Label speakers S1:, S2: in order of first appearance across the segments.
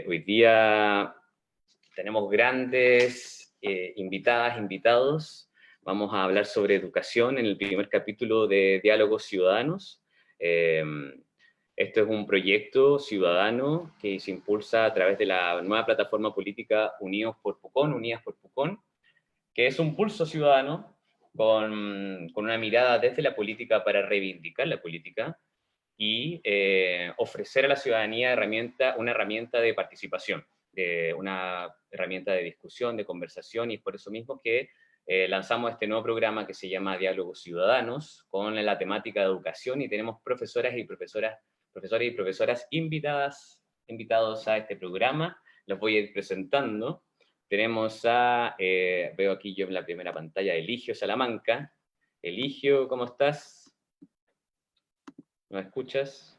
S1: Hoy día tenemos grandes invitadas, invitados. Vamos a hablar sobre educación en el primer capítulo de Diálogos Ciudadanos. Esto es un proyecto ciudadano que se impulsa a través de la nueva plataforma política Unidas por Pucón, que es un pulso ciudadano con una mirada desde la política para reivindicar la política y ofrecer a la ciudadanía una herramienta de participación, una herramienta de discusión, de conversación, y es por eso mismo que lanzamos este nuevo programa que se llama Diálogos Ciudadanos, con la temática de educación, y tenemos profesores y profesoras invitados a este programa. Los voy a ir presentando. Tenemos veo aquí yo en la primera pantalla, Eligio Salamanca. Eligio, ¿cómo estás? ¿Me escuchas?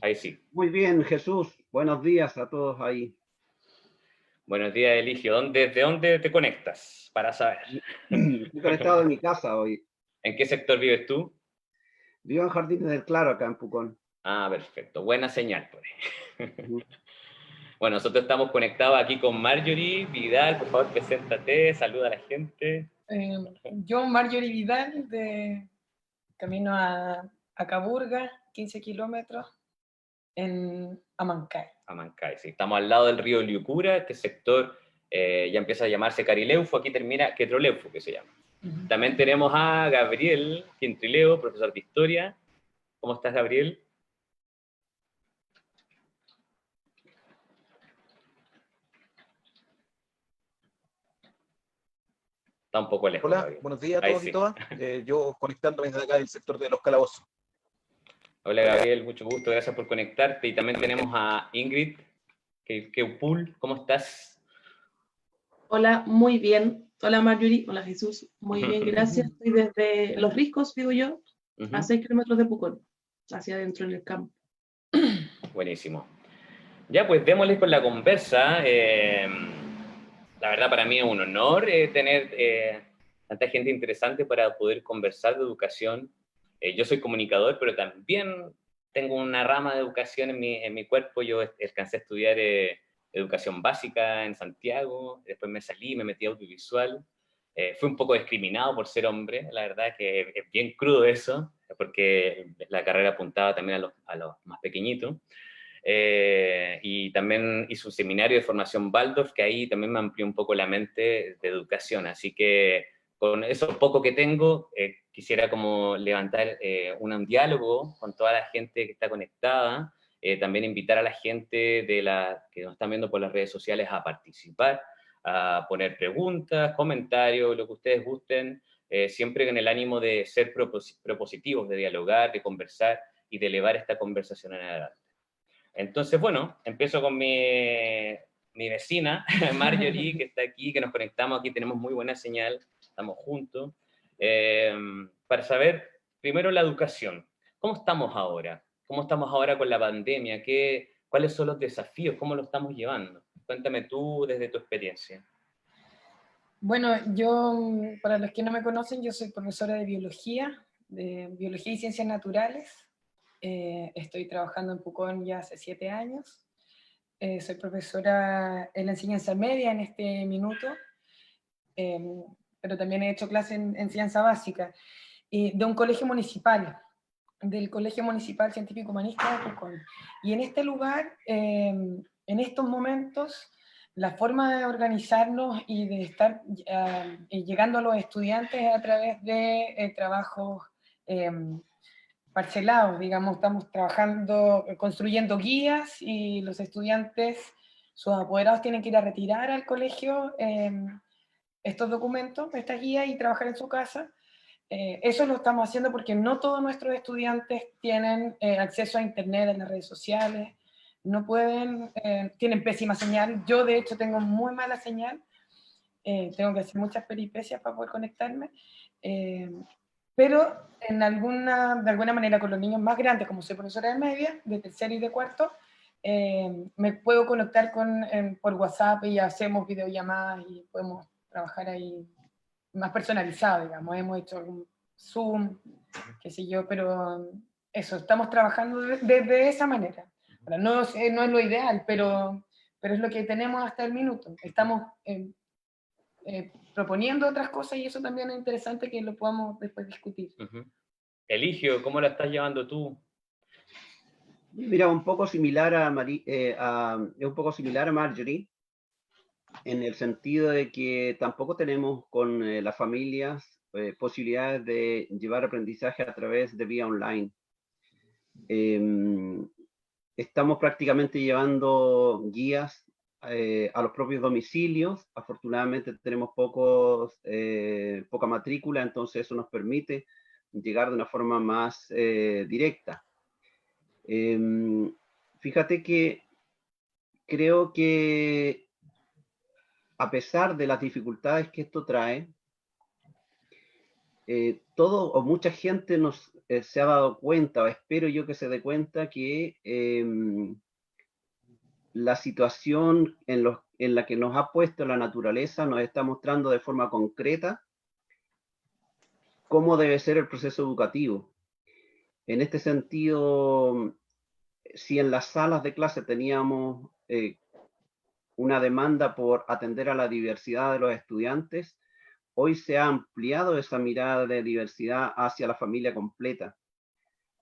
S1: Ahí sí.
S2: Muy bien, Jesús. Buenos días a todos ahí.
S1: Buenos días, Eligio. ¿Desde dónde te conectas? Para saber.
S2: Estoy conectado en mi casa hoy.
S1: ¿En qué sector vives tú?
S2: Vivo en Jardines del Claro, acá en Pucón.
S1: Ah, perfecto. Buena señal por ahí. Bueno, nosotros estamos conectados aquí con Marjorie Vidal. Por favor, preséntate, saluda a la gente.
S3: Yo, Marjorie Vidal, de camino a Caburga, 15 kilómetros, en Amancay.
S1: Amancay, sí. Estamos al lado del río Liucura. Este sector ya empieza a llamarse Carileufu. Aquí termina Quetroleufu, que se llama. También tenemos a Gabriel Quintrileo, profesor de Historia. ¿Cómo estás, Gabriel? Está un poco lejos.
S4: Hola,
S1: Gabriel.
S4: buenos días a todos y todas. Yo conectándome desde acá del sector de los calabozos.
S1: Hola, Gabriel, mucho gusto, gracias por conectarte. Y también tenemos a Ingrid Keupul. ¿Cómo estás?
S5: Hola, muy bien. Hola Marjorie, hola Jesús, muy bien, gracias. Estoy desde Los Riscos, vivo yo, a 6 kilómetros de Pucón, hacia adentro en el campo.
S1: Buenísimo. Ya, pues démosle con la conversa. La verdad, para mí es un honor tener tanta gente interesante para poder conversar de educación. Yo soy comunicador, pero también tengo una rama de educación en mi cuerpo. Yo alcancé a estudiar educación básica en Santiago, después me salí, me metí a audiovisual. Fui un poco discriminado por ser hombre, la verdad es que es bien crudo eso, porque la carrera apuntaba también a los más pequeñitos. Y también hice un seminario de formación Waldorf, que ahí también me amplió un poco la mente de educación, así que con eso poco que tengo, quisiera como levantar un diálogo con toda la gente que está conectada, también invitar a la gente que nos están viendo por las redes sociales a participar, a poner preguntas, comentarios, lo que ustedes gusten, siempre con el ánimo de ser propositivos, de dialogar, de conversar y de elevar esta conversación en adelante. Entonces, bueno, empiezo con mi vecina, Marjorie, que está aquí, que nos conectamos aquí, tenemos muy buena señal, estamos juntos, para saber, primero, la educación. ¿Cómo estamos ahora? ¿Cómo estamos ahora con la pandemia? ¿Cuáles son los desafíos? ¿Cómo lo estamos llevando? Cuéntame tú desde tu experiencia.
S3: Bueno, yo, para los que no me conocen, yo soy profesora de Biología y Ciencias Naturales. Estoy trabajando en Pucón ya hace 7 años. Soy profesora en la enseñanza media en este minuto, pero también he hecho clases en enseñanza básica, de un colegio municipal, del Colegio Municipal Científico Humanista de Pucón. Y en este lugar, en estos momentos, la forma de organizarnos y de estar llegando a los estudiantes a través de trabajos parcelados, digamos, estamos trabajando, construyendo guías, y los estudiantes, sus apoderados, tienen que ir a retirar al colegio estos documentos, estas guías, y trabajar en su casa. Eso lo estamos haciendo porque no todos nuestros estudiantes tienen acceso a internet, en las redes sociales, no pueden, tienen pésima señal. Yo de hecho tengo muy mala señal, tengo que hacer muchas peripecias para poder conectarme, pero de alguna manera con los niños más grandes, como soy profesora de media, de tercero y de cuarto, me puedo conectar por WhatsApp y hacemos videollamadas y podemos trabajar ahí más personalizado, digamos. Hemos hecho un Zoom, qué sé yo, pero eso, estamos trabajando desde esa manera. Ahora, no, no es lo ideal, pero es lo que tenemos hasta el minuto. Estamos proponiendo otras cosas y eso también es interesante que lo podamos después discutir.
S1: Eligio, ¿cómo la estás llevando tú?
S2: Mira, un poco similar a, es un poco similar a Marjorie, en el sentido de que tampoco tenemos con las familias posibilidades de llevar aprendizaje a través de vía online. Estamos prácticamente llevando guías a los propios domicilios. Afortunadamente tenemos poca matrícula, entonces eso nos permite llegar de una forma más directa. Fíjate que creo que a pesar de las dificultades que esto trae, todo o mucha gente se ha dado cuenta, o espero yo que se dé cuenta, que la situación en la que nos ha puesto la naturaleza nos está mostrando de forma concreta cómo debe ser el proceso educativo. En este sentido, si en las salas de clase teníamos una demanda por atender a la diversidad de los estudiantes, hoy se ha ampliado esa mirada de diversidad hacia la familia completa.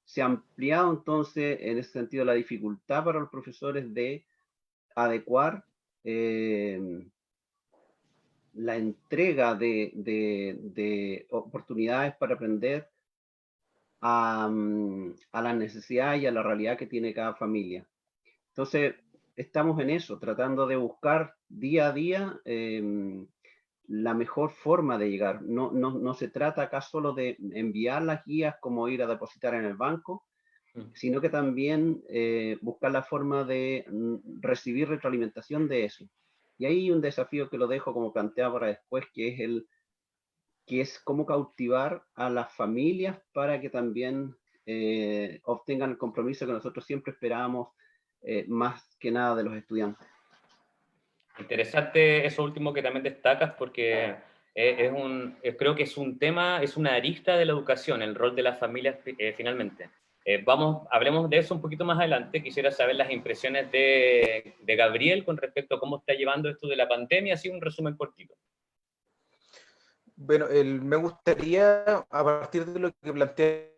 S2: Se ha ampliado entonces en ese sentido la dificultad para los profesores de adecuar la entrega de oportunidades para aprender a las necesidades y a la realidad que tiene cada familia. Entonces, estamos en eso, tratando de buscar día a día la mejor forma de llegar. No se trata acá solo de enviar las guías como ir a depositar en el banco, sino que también buscar la forma de recibir retroalimentación de eso. Y ahí hay un desafío que lo dejo como planteado para después, que es cómo cautivar a las familias para que también obtengan el compromiso que nosotros siempre esperábamos, más que nada de los estudiantes.
S1: Interesante eso último que también destacas, porque creo que es un tema, es una arista de la educación, el rol de las familias finalmente. Hablemos de eso un poquito más adelante. Quisiera saber las impresiones de Gabriel con respecto a cómo está llevando esto de la pandemia, así un resumen cortito.
S4: Bueno, me gustaría, a partir de lo que plantearon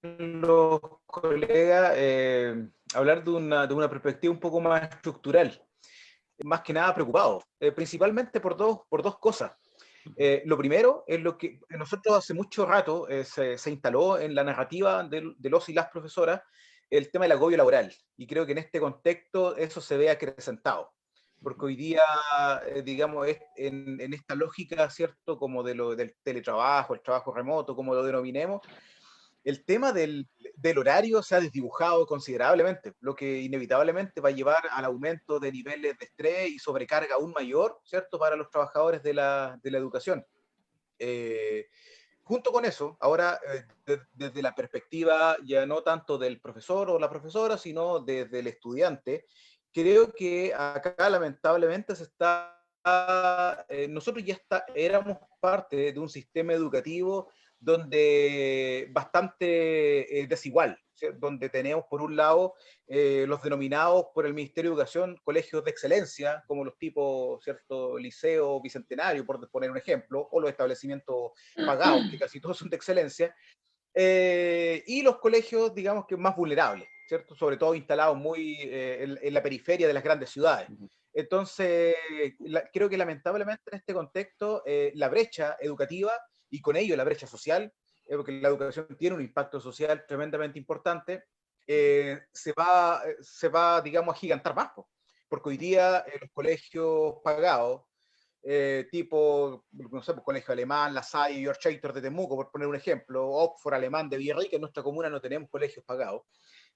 S4: los colegas, hablar de una perspectiva un poco más estructural, más que nada preocupado, principalmente por dos cosas. Lo primero es lo que nosotros hace mucho rato se instaló en la narrativa de los y las profesoras, el tema del agobio laboral, y creo que en este contexto eso se ve acrecentado, porque hoy día, digamos, en esta lógica, ¿cierto?, como del teletrabajo, el trabajo remoto, como lo denominemos, el tema del horario se ha desdibujado considerablemente, lo que inevitablemente va a llevar al aumento de niveles de estrés y sobrecarga aún mayor, ¿cierto?, para los trabajadores de la educación. Junto con eso, ahora, desde la perspectiva ya no tanto del profesor o la profesora, sino desde el estudiante, creo que acá lamentablemente nosotros ya éramos parte de un sistema educativo donde bastante desigual, ¿sí?, donde tenemos por un lado los denominados por el Ministerio de Educación colegios de excelencia, como los tipos, ¿cierto?, Liceo Bicentenario, por poner un ejemplo, o los establecimientos pagados, que casi todos son de excelencia, y los colegios, digamos, que más vulnerables, ¿cierto?, sobre todo instalados muy en la periferia de las grandes ciudades. Entonces, creo que lamentablemente en este contexto la brecha educativa y con ello la brecha social, porque la educación tiene un impacto social tremendamente importante, se va, digamos, a gigantar más, porque hoy día los colegios pagados, tipo, no sé, pues, Colegio Alemán, La Salle, George Chater de Temuco, por poner un ejemplo, Oxford Alemán de Villarrica, en nuestra comuna no tenemos colegios pagados.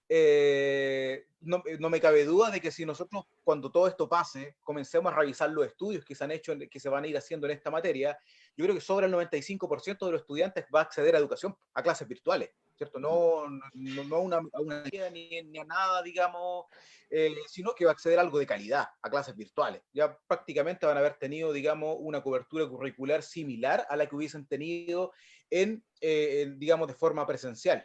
S4: no me cabe duda de que si nosotros, cuando todo esto pase, comencemos a revisar los estudios que se han hecho, que se van a ir haciendo en esta materia, yo creo que sobre el 95% de los estudiantes va a acceder a educación, a clases virtuales, ¿cierto? No a una guía ni a nada, digamos, sino que va a acceder a algo de calidad, a clases virtuales. Ya prácticamente van a haber tenido, digamos, una cobertura curricular similar a la que hubiesen tenido digamos, de forma presencial.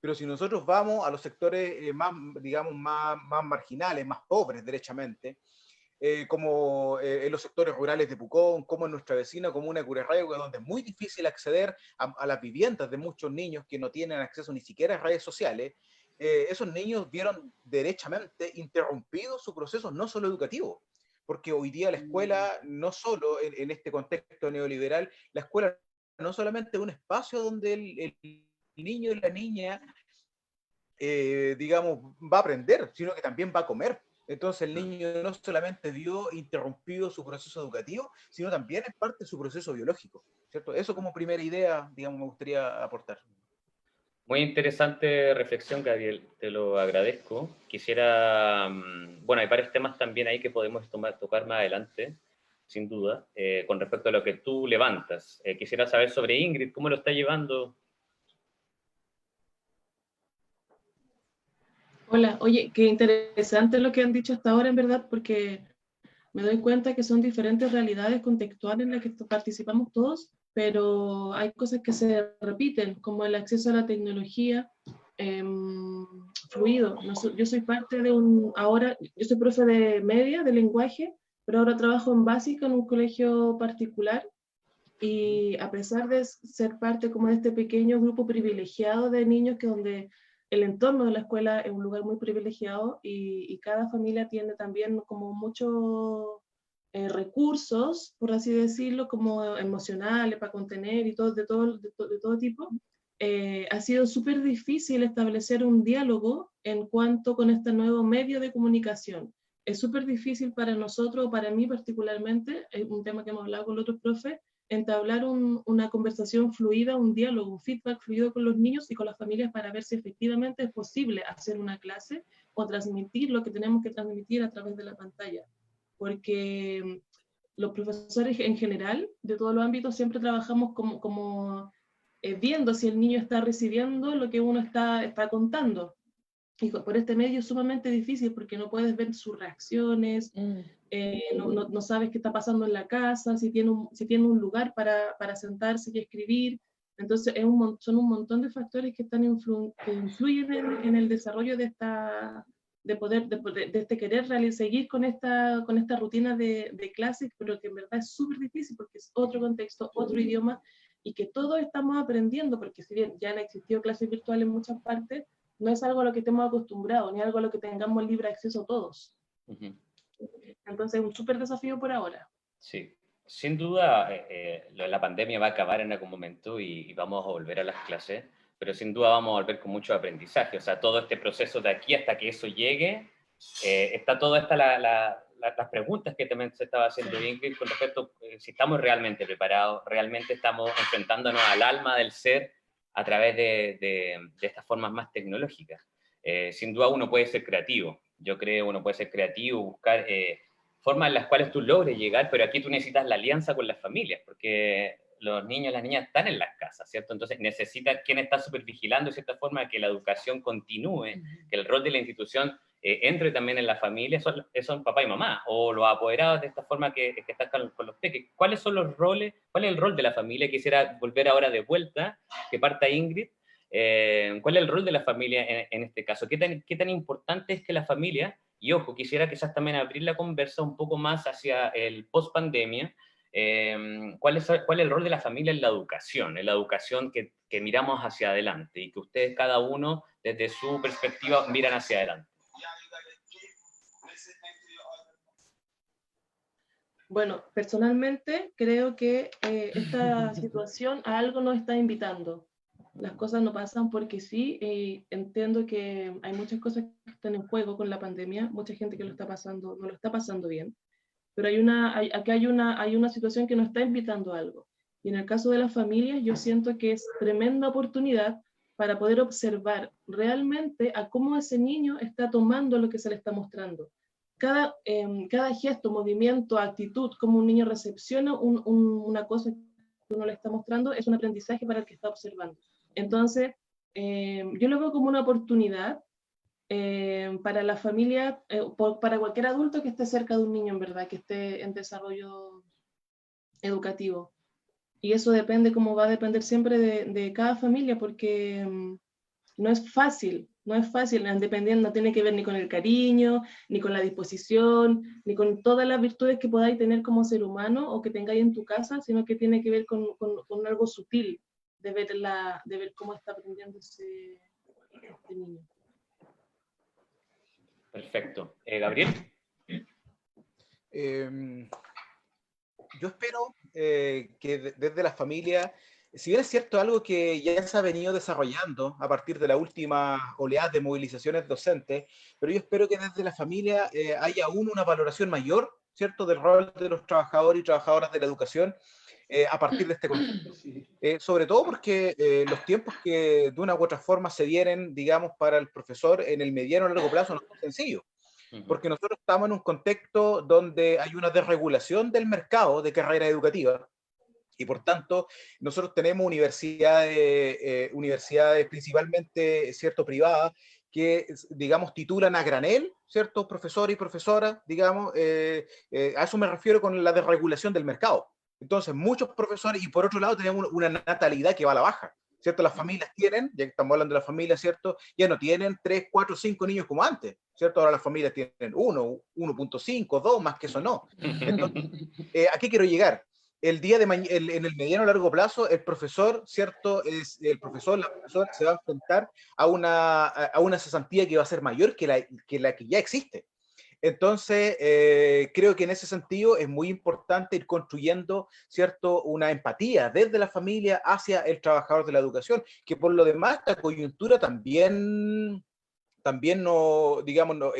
S4: Pero si nosotros vamos a los sectores más, digamos, más marginales, más pobres, derechamente, como en los sectores rurales de Pucón, como en nuestra vecina comuna de Curerrahue, donde es muy difícil acceder a las viviendas de muchos niños que no tienen acceso ni siquiera a redes sociales, esos niños vieron derechamente interrumpido su proceso no solo educativo, porque hoy día la escuela, no solo en este contexto neoliberal, la escuela no solamente es un espacio donde el niño y la niña, digamos, va a aprender, sino que también va a comer. Entonces el niño no solamente vio interrumpido su proceso educativo, sino también es parte de su proceso biológico, ¿cierto? Eso como primera idea, digamos, me gustaría aportar.
S1: Muy interesante reflexión, Gabriel, te lo agradezco. Quisiera, bueno, hay varios temas también ahí que podemos tocar más adelante, sin duda, con respecto a lo que tú levantas. Quisiera saber sobre Ingrid, ¿cómo lo está llevando?
S5: Hola, oye, qué interesante lo que han dicho hasta ahora, en verdad, porque me doy cuenta que son diferentes realidades contextuales en las que participamos todos, pero hay cosas que se repiten, como el acceso a la tecnología fluido. Yo soy parte de ahora, yo soy profe de media, de lenguaje, pero ahora trabajo en básica en un colegio particular, y a pesar de ser parte como de este pequeño grupo privilegiado de niños, que donde el entorno de la escuela es un lugar muy privilegiado, y cada familia tiene también como muchos recursos, por así decirlo, como emocionales para contener y todo, de todo tipo, ha sido súper difícil establecer un diálogo en cuanto con este nuevo medio de comunicación. Es súper difícil para nosotros, para mí particularmente, es un tema que hemos hablado con los otros profes, entablar una conversación fluida, un diálogo, un feedback fluido con los niños y con las familias para ver si efectivamente es posible hacer una clase o transmitir lo que tenemos que transmitir a través de la pantalla. Porque los profesores en general, de todos los ámbitos, siempre trabajamos como viendo si el niño está recibiendo lo que uno está contando. Y por este medio es sumamente difícil porque no puedes ver sus reacciones, no sabes qué está pasando en la casa, si tiene un lugar para sentarse y escribir. Entonces son un montón de factores que que influyen en el desarrollo de este querer seguir con esta rutina de clases, pero que en verdad es súper difícil porque es otro contexto, otro idioma, y que todos estamos aprendiendo, porque si bien ya han existido clases virtuales en muchas partes, no es algo a lo que estemos acostumbrados, ni algo a lo que tengamos libre acceso todos. Entonces, un súper desafío por ahora.
S1: Sí, sin duda la pandemia va a acabar en algún momento y vamos a volver a las clases, pero sin duda vamos a volver con mucho aprendizaje. O sea, todo este proceso de aquí hasta que eso llegue, está todas las preguntas que también se estaba haciendo Ingrid con respecto a si estamos realmente preparados, realmente estamos enfrentándonos al alma del ser a través de estas formas más tecnológicas. Sin duda uno puede ser creativo, yo creo uno puede ser creativo, buscar formas en las cuales tú logres llegar, pero aquí tú necesitas la alianza con las familias, porque los niños y las niñas están en las casas, ¿cierto? Entonces necesitas quien está supervigilando de cierta forma que la educación continúe, que el rol de la institución entre también en la familia, son papá y mamá, o los apoderados de esta forma que están con los peques. ¿Cuáles son los roles? ¿Cuál es el rol de la familia? Quisiera volver ahora de vuelta, que parta Ingrid. ¿Cuál es el rol de la familia en este caso? ¿Qué tan importante es que la familia, y ojo, quisiera quizás también abrir la conversa un poco más hacia el post-pandemia, ¿cuál es el rol de la familia en la educación que miramos hacia adelante y que ustedes cada uno desde su perspectiva miran hacia adelante?
S5: Bueno, personalmente creo que esta situación a algo nos está invitando. Las cosas no pasan porque sí, entiendo que hay muchas cosas que están en juego con la pandemia, mucha gente que no lo está pasando bien, pero aquí hay una situación que nos está invitando a algo. Y en el caso de las familias, yo siento que es tremenda oportunidad para poder observar realmente a cómo ese niño está tomando lo que se le está mostrando. Cada gesto, movimiento, actitud, cómo un niño recepciona una cosa que uno le está mostrando, es un aprendizaje para el que está observando. Entonces, yo lo veo como una oportunidad para la familia, para cualquier adulto que esté cerca de un niño, en verdad, que esté en desarrollo educativo. Y eso depende, como va a depender siempre de cada familia, porque no es fácil, dependiendo, no tiene que ver ni con el cariño, ni con la disposición, ni con todas las virtudes que podáis tener como ser humano o que tengáis en tu casa, sino que tiene que ver con algo sutil de ver cómo está aprendiendo ese niño.
S1: Perfecto. Gabriel.
S4: Yo espero que desde la familia, si bien es cierto algo que ya se ha venido desarrollando a partir de la última oleada de movilizaciones docentes, pero yo espero que desde la familia haya aún una valoración mayor, ¿cierto?, del rol de los trabajadores y trabajadoras de la educación a partir de este contexto. Sobre todo porque los tiempos que de una u otra forma se vienen, digamos, para el profesor en el mediano o largo plazo no son sencillos. Porque nosotros estamos en un contexto donde hay una desregulación del mercado de carrera educativa y por tanto nosotros tenemos universidades principalmente, ¿cierto?, privadas, que, digamos, titulan a granel, ¿cierto?, profesores y profesoras, digamos, a eso me refiero con la desregulación del mercado. Entonces, muchos profesores, y por otro lado tenemos una natalidad que va a la baja, ¿cierto? Las familias tienen, ya que estamos hablando de las familias, ¿cierto?, ya no tienen 3, 4, 5 niños como antes, ¿cierto? Ahora las familias tienen 1, 1.5, 2, más que eso no. Entonces, ¿a qué quiero llegar? El día de en el mediano o largo plazo, el profesor, ¿cierto? La profesora se va a enfrentar a una cesantía que va a ser mayor que la que ya existe. Entonces, creo que en ese sentido es muy importante ir construyendo, ¿cierto?, una empatía desde la familia hacia el trabajador de la educación, que por lo demás esta coyuntura también no, digamos, no,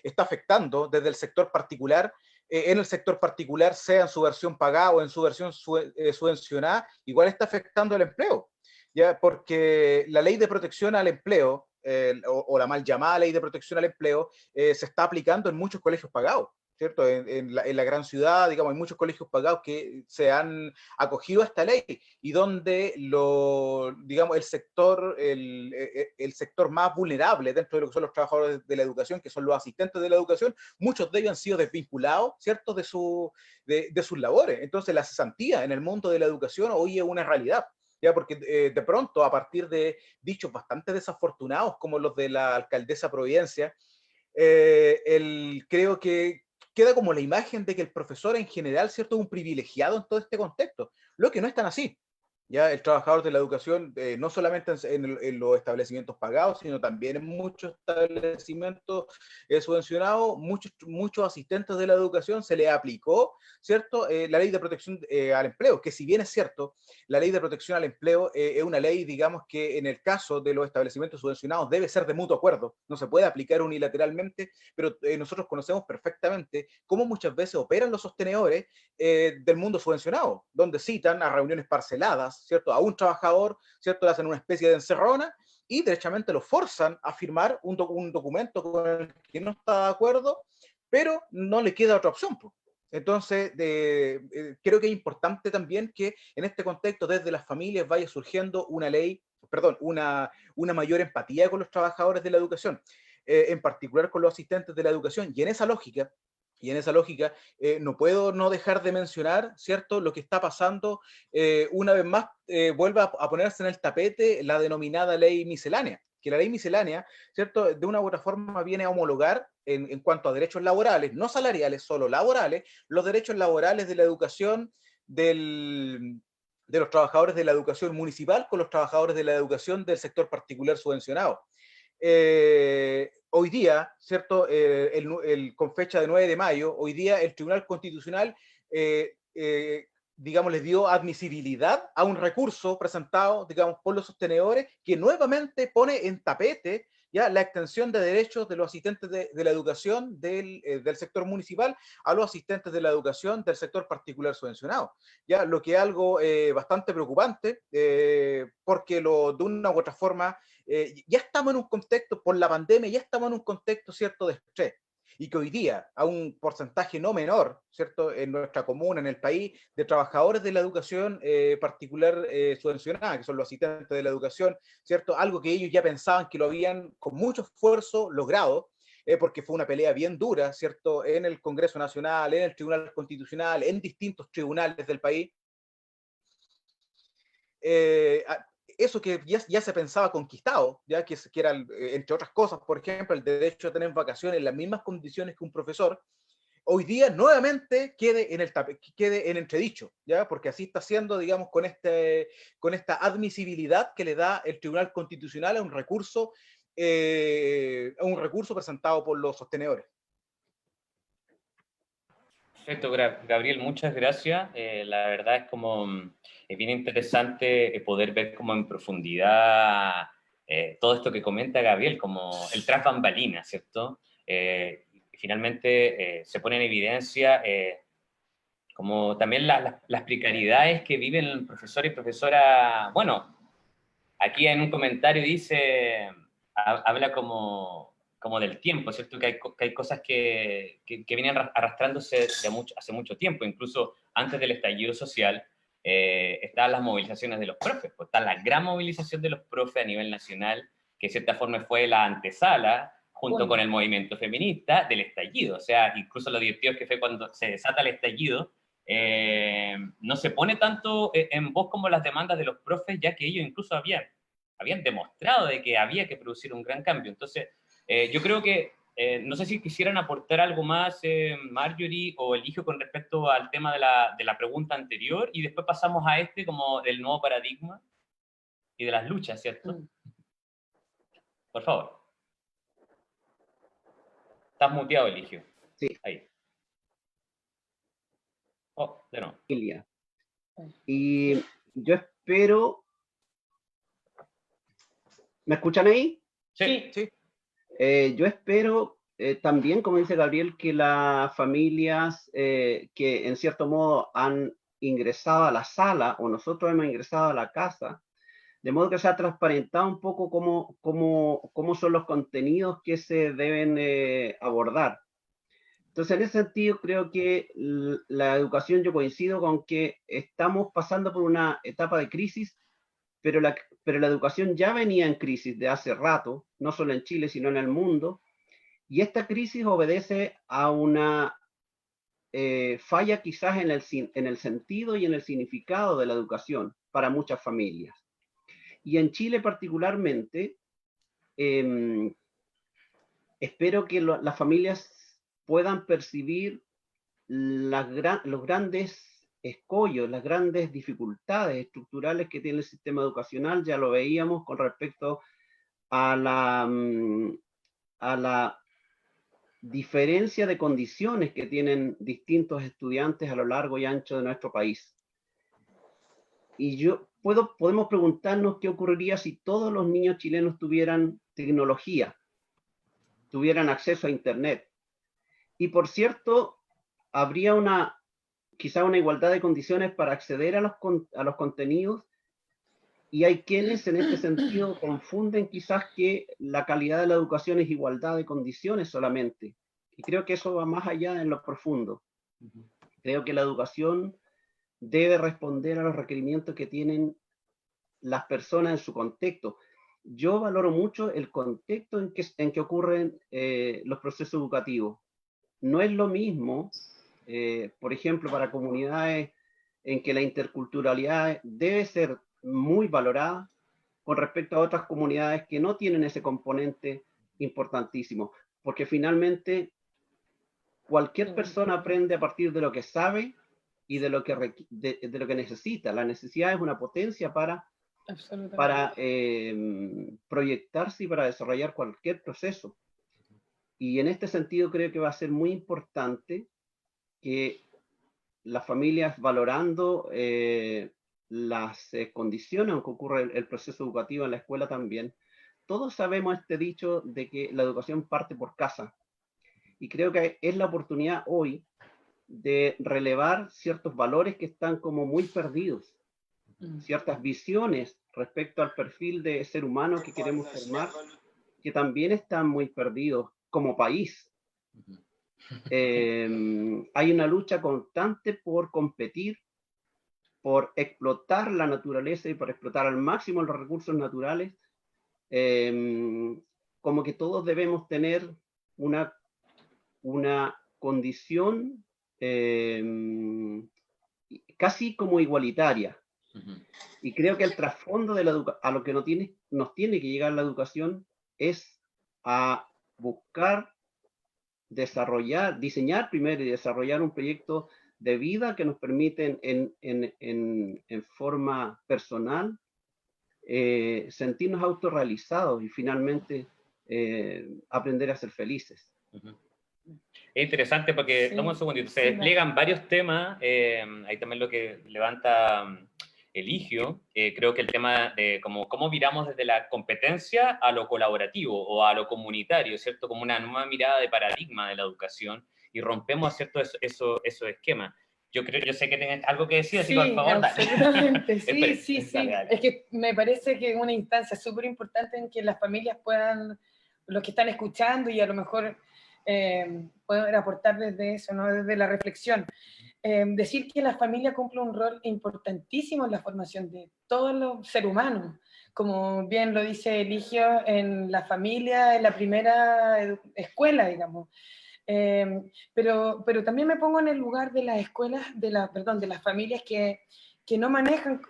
S4: está afectando desde el sector particular, en el sector particular, sea en su versión pagada o en su versión subvencionada, igual está afectando el empleo, ¿ya? Porque la ley de protección al empleo, o la mal llamada ley de protección al empleo, se está aplicando en muchos colegios pagados, ¿cierto? En la gran ciudad, digamos, hay muchos colegios pagados que se han acogido a esta ley y donde digamos, el sector más vulnerable dentro de lo que son los trabajadores de la educación, que son los asistentes de la educación, muchos de ellos han sido desvinculados, ¿cierto?, de sus labores. Entonces, la cesantía en el mundo de la educación hoy es una realidad. ¿Ya? Porque de pronto, a partir de dichos bastante desafortunados, como los de la alcaldesa Providencia, creo que queda como la imagen de que el profesor en general, ¿cierto?, es un privilegiado en todo este contexto, lo que no es tan así. Ya el trabajador de la educación, no solamente en los establecimientos pagados, sino también en muchos establecimientos subvencionados, muchos asistentes de la educación se les aplicó, ¿cierto?, la ley de protección al empleo, que si bien es cierto, la ley de protección al empleo es una ley, digamos, que en el caso de los establecimientos subvencionados debe ser de mutuo acuerdo, no se puede aplicar unilateralmente, pero nosotros conocemos perfectamente cómo muchas veces operan los sostenedores del mundo subvencionado, donde citan a reuniones parceladas, ¿cierto?, a un trabajador, ¿cierto?, le hacen una especie de encerrona y derechamente lo forzan a firmar un documento con el que no está de acuerdo, pero no le queda otra opción, pues. Entonces, creo que es importante también que en este contexto desde las familias vaya surgiendo una mayor empatía con los trabajadores de la educación, en particular con los asistentes de la educación, y en esa lógica, no puedo no dejar de mencionar, ¿cierto?, lo que está pasando, una vez más, vuelve a ponerse en el tapete la denominada ley miscelánea, que la ley miscelánea, ¿cierto?, de una u otra forma viene a homologar en cuanto a derechos laborales, no salariales, solo laborales, los derechos laborales de la educación de los trabajadores de la educación municipal con los trabajadores de la educación del sector particular subvencionado. Hoy día, ¿cierto?, con fecha de 9 de mayo, hoy día el Tribunal Constitucional, digamos, les dio admisibilidad a un recurso presentado, digamos, por los sostenedores, que nuevamente pone en tapete ya la extensión de derechos de los asistentes de la educación del sector municipal a los asistentes de la educación del sector particular subvencionado. Ya, lo que es algo bastante preocupante, porque de una u otra forma, ya estamos en un contexto, por la pandemia, ya estamos en un contexto cierto de estrés. Y que hoy día, a un porcentaje no menor, ¿cierto?, en nuestra comuna, en el país, de trabajadores de la educación particular subvencionada, que son los asistentes de la educación, ¿cierto?, algo que ellos ya pensaban que lo habían con mucho esfuerzo logrado, porque fue una pelea bien dura, ¿cierto?, en el Congreso Nacional, en el Tribunal Constitucional, en distintos tribunales del país. Eso que ya se pensaba conquistado, ya que era, entre otras cosas, por ejemplo, el derecho a tener vacaciones en las mismas condiciones que un profesor, hoy día nuevamente quede en entredicho, ¿ya? Porque así está haciendo, digamos, con esta admisibilidad que le da el Tribunal Constitucional a un recurso presentado por los sostenedores.
S1: Perfecto, Gabriel, muchas gracias. La verdad es como es bien interesante poder ver como en profundidad todo esto que comenta Gabriel, como el tras bambalinas, ¿cierto? Finalmente se pone en evidencia como también las precariedades que viven el profesor y profesora. Bueno, aquí en un comentario dice, habla como del tiempo, ¿cierto? Que hay cosas que vienen arrastrándose hace mucho tiempo, incluso antes del estallido social. Están las movilizaciones de los profes, pues está la gran movilización de los profes a nivel nacional, que de cierta forma fue la antesala, junto con el movimiento feminista, del estallido. O sea, incluso lo divertido es que fue cuando se desata el estallido, no se pone tanto en voz como las demandas de los profes, ya que ellos incluso habían demostrado de que había que producir un gran cambio. Entonces, yo creo que, no sé si quisieran aportar algo más, Marjorie o Eligio, con respecto al tema de la pregunta anterior, y después pasamos a como del nuevo paradigma y de las luchas, ¿cierto? Por favor. Estás muteado, Eligio.
S2: Sí.
S1: Ahí. Oh, de nuevo.
S2: Y yo espero... ¿Me escuchan ahí?
S1: Sí.
S4: Sí.
S2: Yo espero también, como dice Gabriel, que las familias que en cierto modo han ingresado a la sala o nosotros hemos ingresado a la casa, de modo que se ha transparentado un poco cómo son los contenidos que se deben abordar. Entonces, en ese sentido, creo que la educación, yo coincido con que estamos pasando por una etapa de crisis, pero la educación ya venía en crisis de hace rato, no solo en Chile, sino en el mundo, y esta crisis obedece a una falla quizás en el sentido y en el significado de la educación para muchas familias. Y en Chile particularmente, espero que las familias puedan percibir los grandes escollos, las grandes dificultades estructurales que tiene el sistema educacional. Ya lo veíamos con respecto a la diferencia de condiciones que tienen distintos estudiantes a lo largo y ancho de nuestro país. Y podemos preguntarnos qué ocurriría si todos los niños chilenos tuvieran tecnología, tuvieran acceso a Internet. Y por cierto, habría quizá una igualdad de condiciones para acceder a los contenidos, y hay quienes en este sentido confunden quizás que la calidad de la educación es igualdad de condiciones solamente. Y creo que eso va más allá en lo profundo. Creo que la educación debe responder a los requerimientos que tienen las personas en su contexto. Yo valoro mucho el contexto en que ocurren los procesos educativos. No es lo mismo, por ejemplo, para comunidades en que la interculturalidad debe ser muy valorada con respecto a otras comunidades que no tienen ese componente importantísimo, porque finalmente cualquier persona aprende a partir de lo que sabe y de lo que necesita. La necesidad es una potencia para proyectarse y para desarrollar cualquier proceso. Y en este sentido creo que va a ser muy importante que las familias, valorando las condiciones en que ocurre el proceso educativo en la escuela también, todos sabemos este dicho de que la educación parte por casa. Y creo que es la oportunidad hoy de relevar ciertos valores que están como muy perdidos, ciertas visiones respecto al perfil de ser humano que queremos formar, que también están muy perdidos como país. Hay una lucha constante por competir, por explotar la naturaleza y por explotar al máximo los recursos naturales, como que todos debemos tener una condición casi como igualitaria. Y creo que el trasfondo de a lo que nos tiene que llegar la educación es a buscar diseñar primero y desarrollar un proyecto de vida que nos permiten en forma personal sentirnos autorrealizados y finalmente aprender a ser felices.
S1: Es interesante porque,
S3: Sí,
S1: vamos un segundito, se
S3: sí,
S1: despliegan varios temas, ahí también lo que levanta Eligio, creo que el tema de cómo viramos desde la competencia a lo colaborativo o a lo comunitario, ¿cierto? Como una nueva mirada de paradigma de la educación y rompemos, ¿cierto? Esos esquemas. Yo sé que tienes algo que decir, así que por favor, dale.
S3: absolutamente, sí,
S1: Espere,
S3: sí, sí.
S1: dale, dale.
S3: Es que me parece que es una instancia súper importante en que las familias puedan, los que están escuchando y a lo mejor pueden aportar desde eso, ¿no? Desde la reflexión. Decir que la familia cumple un rol importantísimo en la formación de todos los seres humanos. Como bien lo dice Eligio, en la familia es la primera escuela, digamos. Pero también me pongo en el lugar de las escuelas, de las familias que no manejan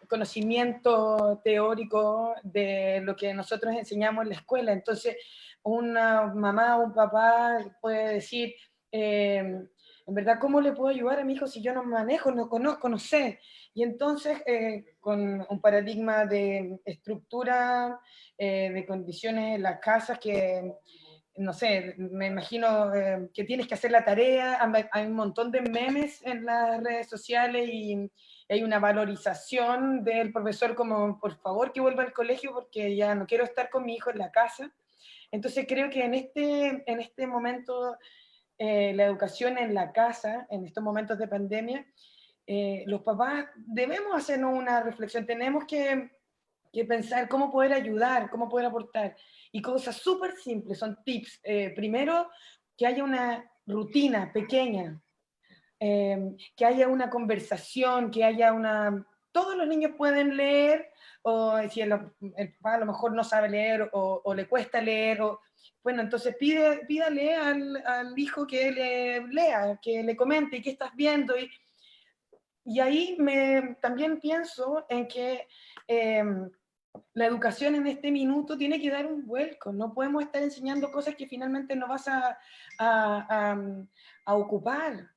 S3: conocimiento teórico de lo que nosotros enseñamos en la escuela. Entonces, una mamá o un papá puede decir, en verdad, ¿cómo le puedo ayudar a mi hijo si yo no manejo, no conozco, no sé? Y entonces, con un paradigma de estructura, de condiciones en las casas que no sé, me imagino que tienes que hacer la tarea, hay un montón de memes en las redes sociales y hay una valorización del profesor como, por favor, que vuelva al colegio porque ya no quiero estar con mi hijo en la casa. Entonces creo que en este momento, la educación en la casa, en estos momentos de pandemia, los papás debemos hacernos una reflexión, tenemos que pensar cómo poder ayudar, cómo poder aportar. Y cosas súper simples, son tips. Primero, que haya una rutina pequeña, que haya una conversación, que haya una... Todos los niños pueden leer, o si el papá a lo mejor no sabe leer o le cuesta leer, bueno, entonces pídale al hijo que le lea, que le comente qué estás viendo. Y ahí también pienso en que la educación en este minuto tiene que dar un vuelco, no podemos estar enseñando cosas que finalmente no vas a ocupar.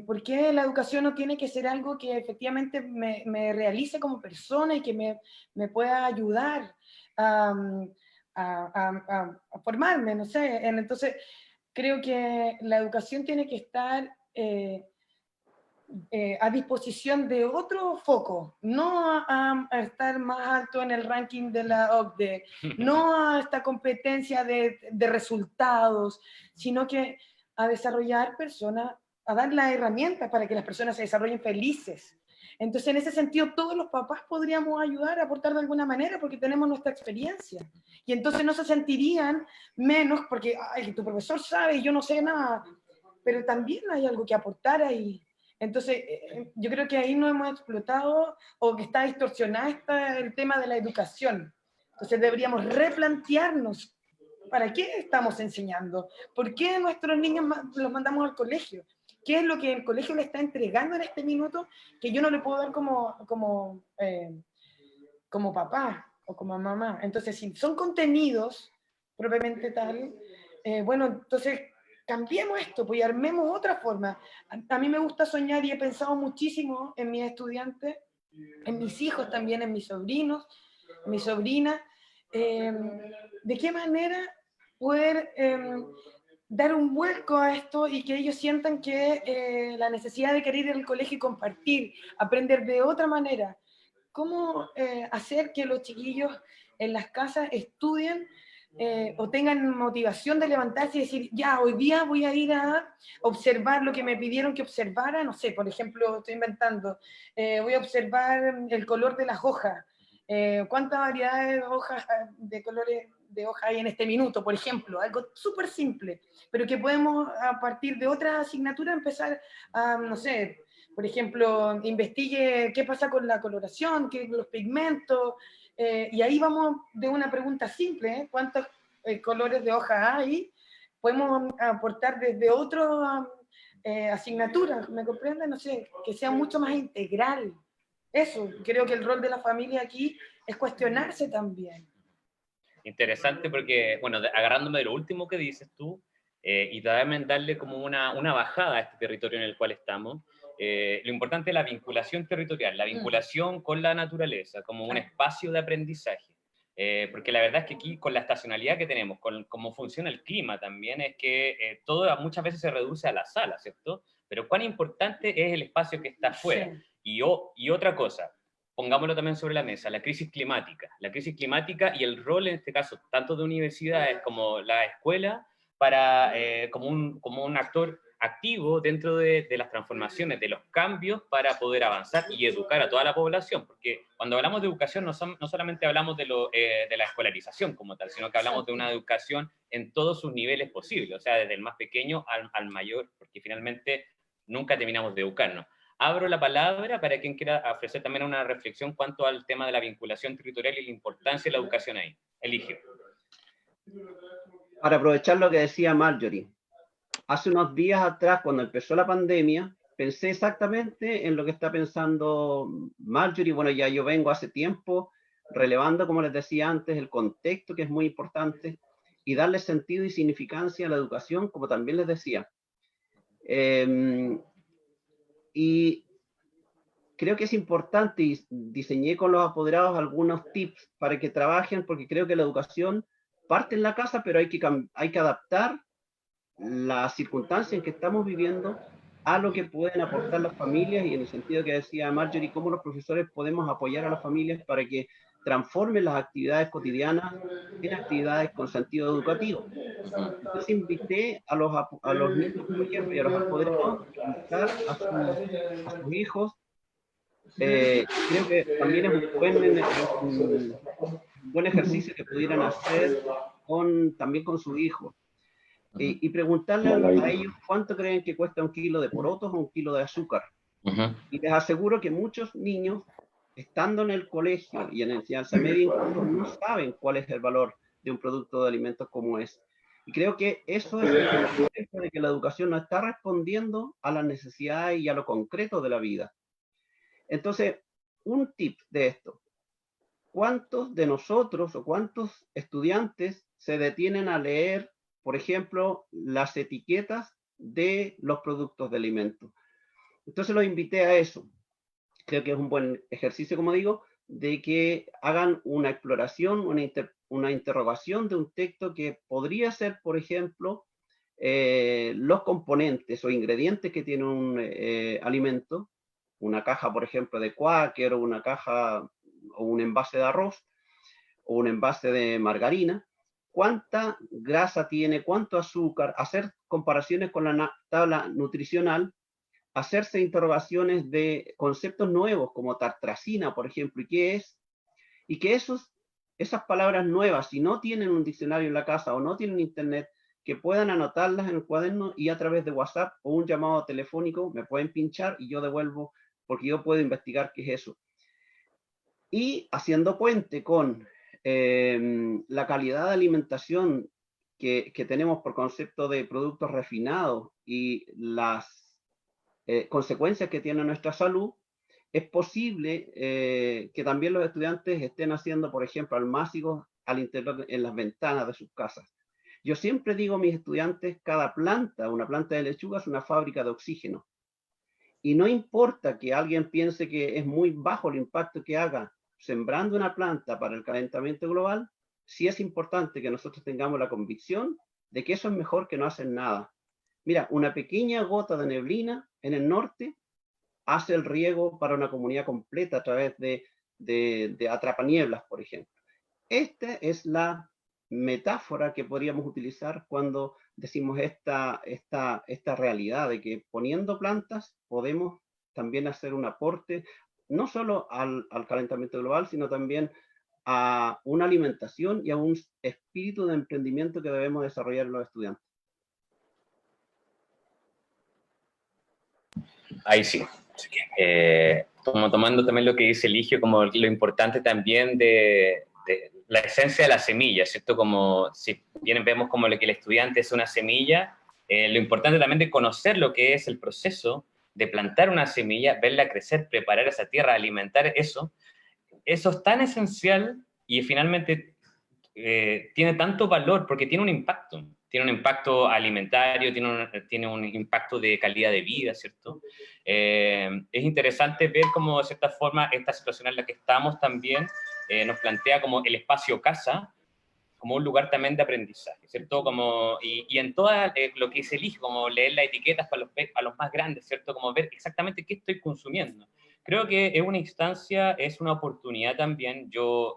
S3: ¿Por qué la educación no tiene que ser algo que efectivamente me realice como persona y que me pueda ayudar a formarme? No sé, entonces creo que la educación tiene que estar... a disposición de otro foco, no a estar más alto en el ranking de la OCDE, no a esta competencia de resultados, sino que a desarrollar personas, a dar las herramientas para que las personas se desarrollen felices. Entonces, en ese sentido, todos los papás podríamos ayudar, aportar de alguna manera, porque tenemos nuestra experiencia. Y entonces no se sentirían menos porque, ay, tu profesor sabe y yo no sé nada, pero también hay algo que aportar ahí. Entonces, yo creo que ahí no hemos explotado o que está distorsionado el tema de la educación. Entonces deberíamos replantearnos, ¿para qué estamos enseñando? ¿Por qué nuestros niños los mandamos al colegio? ¿Qué es lo que el colegio le está entregando en este minuto que yo no le puedo dar como papá o como mamá? Entonces, si son contenidos propiamente tal, bueno, entonces cambiemos esto, pues y armemos otra forma. A mí me gusta soñar y he pensado muchísimo en mis estudiantes, en mis hijos también, en mis sobrinos, en mi sobrina, de qué manera poder dar un vuelco a esto y que ellos sientan que la necesidad de querer ir al colegio y compartir, aprender de otra manera, cómo hacer que los chiquillos en las casas estudien o tengan motivación de levantarse y decir, ya, hoy día voy a ir a observar lo que me pidieron que observara, no sé, por ejemplo, estoy inventando, voy a observar el color de las hojas, cuántas variedades de hojas, de colores de hoja hay en este minuto, por ejemplo, algo súper simple, pero que podemos a partir de otra asignatura empezar a, no sé, por ejemplo, investigue qué pasa con la coloración, qué los pigmentos, y ahí vamos de una pregunta simple, ¿eh? ¿Cuántos colores de hoja hay? Podemos aportar desde otras asignaturas, ¿me comprenden? No sé, que sea mucho más integral. Eso, creo que el rol de la familia aquí es cuestionarse también.
S1: Interesante porque, bueno, agarrándome de lo último que dices tú, y también darle como una bajada a este territorio en el cual estamos, lo importante es la vinculación territorial, la vinculación con la naturaleza, como un espacio de aprendizaje. Porque la verdad es que aquí, con la estacionalidad que tenemos, con cómo funciona el clima también, es que todo muchas veces se reduce a la sala, ¿cierto? Pero cuán importante es el espacio que está afuera. Sí. Y otra cosa, pongámoslo también sobre la mesa, la crisis climática y el rol en este caso, tanto de universidades como la escuela, para, como un actor activo dentro de las transformaciones, de los cambios para poder avanzar y educar a toda la población, porque cuando hablamos de educación no solamente hablamos de la escolarización como tal, sino que hablamos de una educación en todos sus niveles posibles, o sea, desde el más pequeño al mayor, porque finalmente nunca terminamos de educarnos. Abro la palabra para quien quiera ofrecer también una reflexión cuanto al tema de la vinculación territorial y la importancia de la educación ahí. Elige.
S2: Para aprovechar lo que decía Marjorie, hace unos días atrás, cuando empezó la pandemia, pensé exactamente en lo que está pensando Marjorie. Bueno, ya yo vengo hace tiempo relevando, como les decía antes, el contexto, que es muy importante, y darle sentido y significancia a la educación, como también les decía. Y creo que es importante, y diseñé con los apoderados algunos tips para que trabajen, porque creo que la educación parte en la casa, pero hay que adaptar la circunstancia en que estamos viviendo a lo que pueden aportar las familias, y en el sentido que decía Marjorie, cómo los profesores podemos apoyar a las familias para que transformen las actividades cotidianas en actividades con sentido educativo. Entonces invité a los niños, por ejemplo, y a los apoderados a invitar a sus hijos. Creo que también es un buen ejercicio que pudieran hacer también con sus hijos. Y preguntarle a ellos cuánto creen que cuesta un kilo de porotos o un kilo de azúcar. Y les aseguro que muchos niños, estando en el colegio y en enseñanza media, no saben cuál es el valor de un producto de alimentos como es. Y creo que eso es el reflejo de que la educación no está respondiendo a las necesidades y a lo concreto de la vida. Entonces, un tip de esto: ¿cuántos de nosotros o cuántos estudiantes se detienen a leer, por ejemplo, las etiquetas de los productos de alimentos? Entonces los invité a eso. Creo que es un buen ejercicio, como digo, de que hagan una exploración, una interrogación de un texto que podría ser, por ejemplo, los componentes o ingredientes que tiene un alimento, una caja, por ejemplo, de Quaker, o una caja o un envase de arroz o un envase de margarina, cuánta grasa tiene, cuánto azúcar, hacer comparaciones con la tabla nutricional, hacerse interrogaciones de conceptos nuevos como tartracina, por ejemplo, y qué es, y que esas palabras nuevas, si no tienen un diccionario en la casa o no tienen internet, que puedan anotarlas en el cuaderno, y a través de WhatsApp o un llamado telefónico me pueden pinchar y yo devuelvo, porque yo puedo investigar qué es eso. Y haciendo puente con la calidad de alimentación que tenemos por concepto de productos refinados y las consecuencias que tiene nuestra salud, es posible que también los estudiantes estén haciendo, por ejemplo, almácigos al interior, en las ventanas de sus casas. Yo siempre digo a mis estudiantes, cada planta, una planta de lechuga es una fábrica de oxígeno. Y no importa que alguien piense que es muy bajo el impacto que haga sembrando una planta para el calentamiento global, sí es importante que nosotros tengamos la convicción de que eso es mejor que no hacer nada. Mira, una pequeña gota de neblina en el norte hace el riego para una comunidad completa a través de de atrapanieblas, por ejemplo. Esta es la metáfora que podríamos utilizar cuando decimos esta realidad de que poniendo plantas podemos también hacer un aporte no solo al calentamiento global, sino también a una alimentación y a un espíritu de emprendimiento que debemos desarrollar en los estudiantes.
S1: Ahí sí. Como tomando también lo que dice Eligio, como lo importante también de la esencia de la semilla, ¿cierto? Como si bien vemos como lo que el estudiante es una semilla, lo importante también de conocer lo que es el proceso de plantar una semilla, verla crecer, preparar esa tierra, alimentar eso es tan esencial y finalmente tiene tanto valor porque tiene un impacto alimentario, tiene un impacto de calidad de vida, ¿cierto? Es interesante ver cómo, de cierta forma, esta situación en la que estamos también nos plantea como el espacio casa, como un lugar también de aprendizaje, ¿cierto? Y en todo lo que se elige, como leer las etiquetas para los más grandes, ¿cierto? Como ver exactamente qué estoy consumiendo. Creo que es una instancia, es una oportunidad también. Yo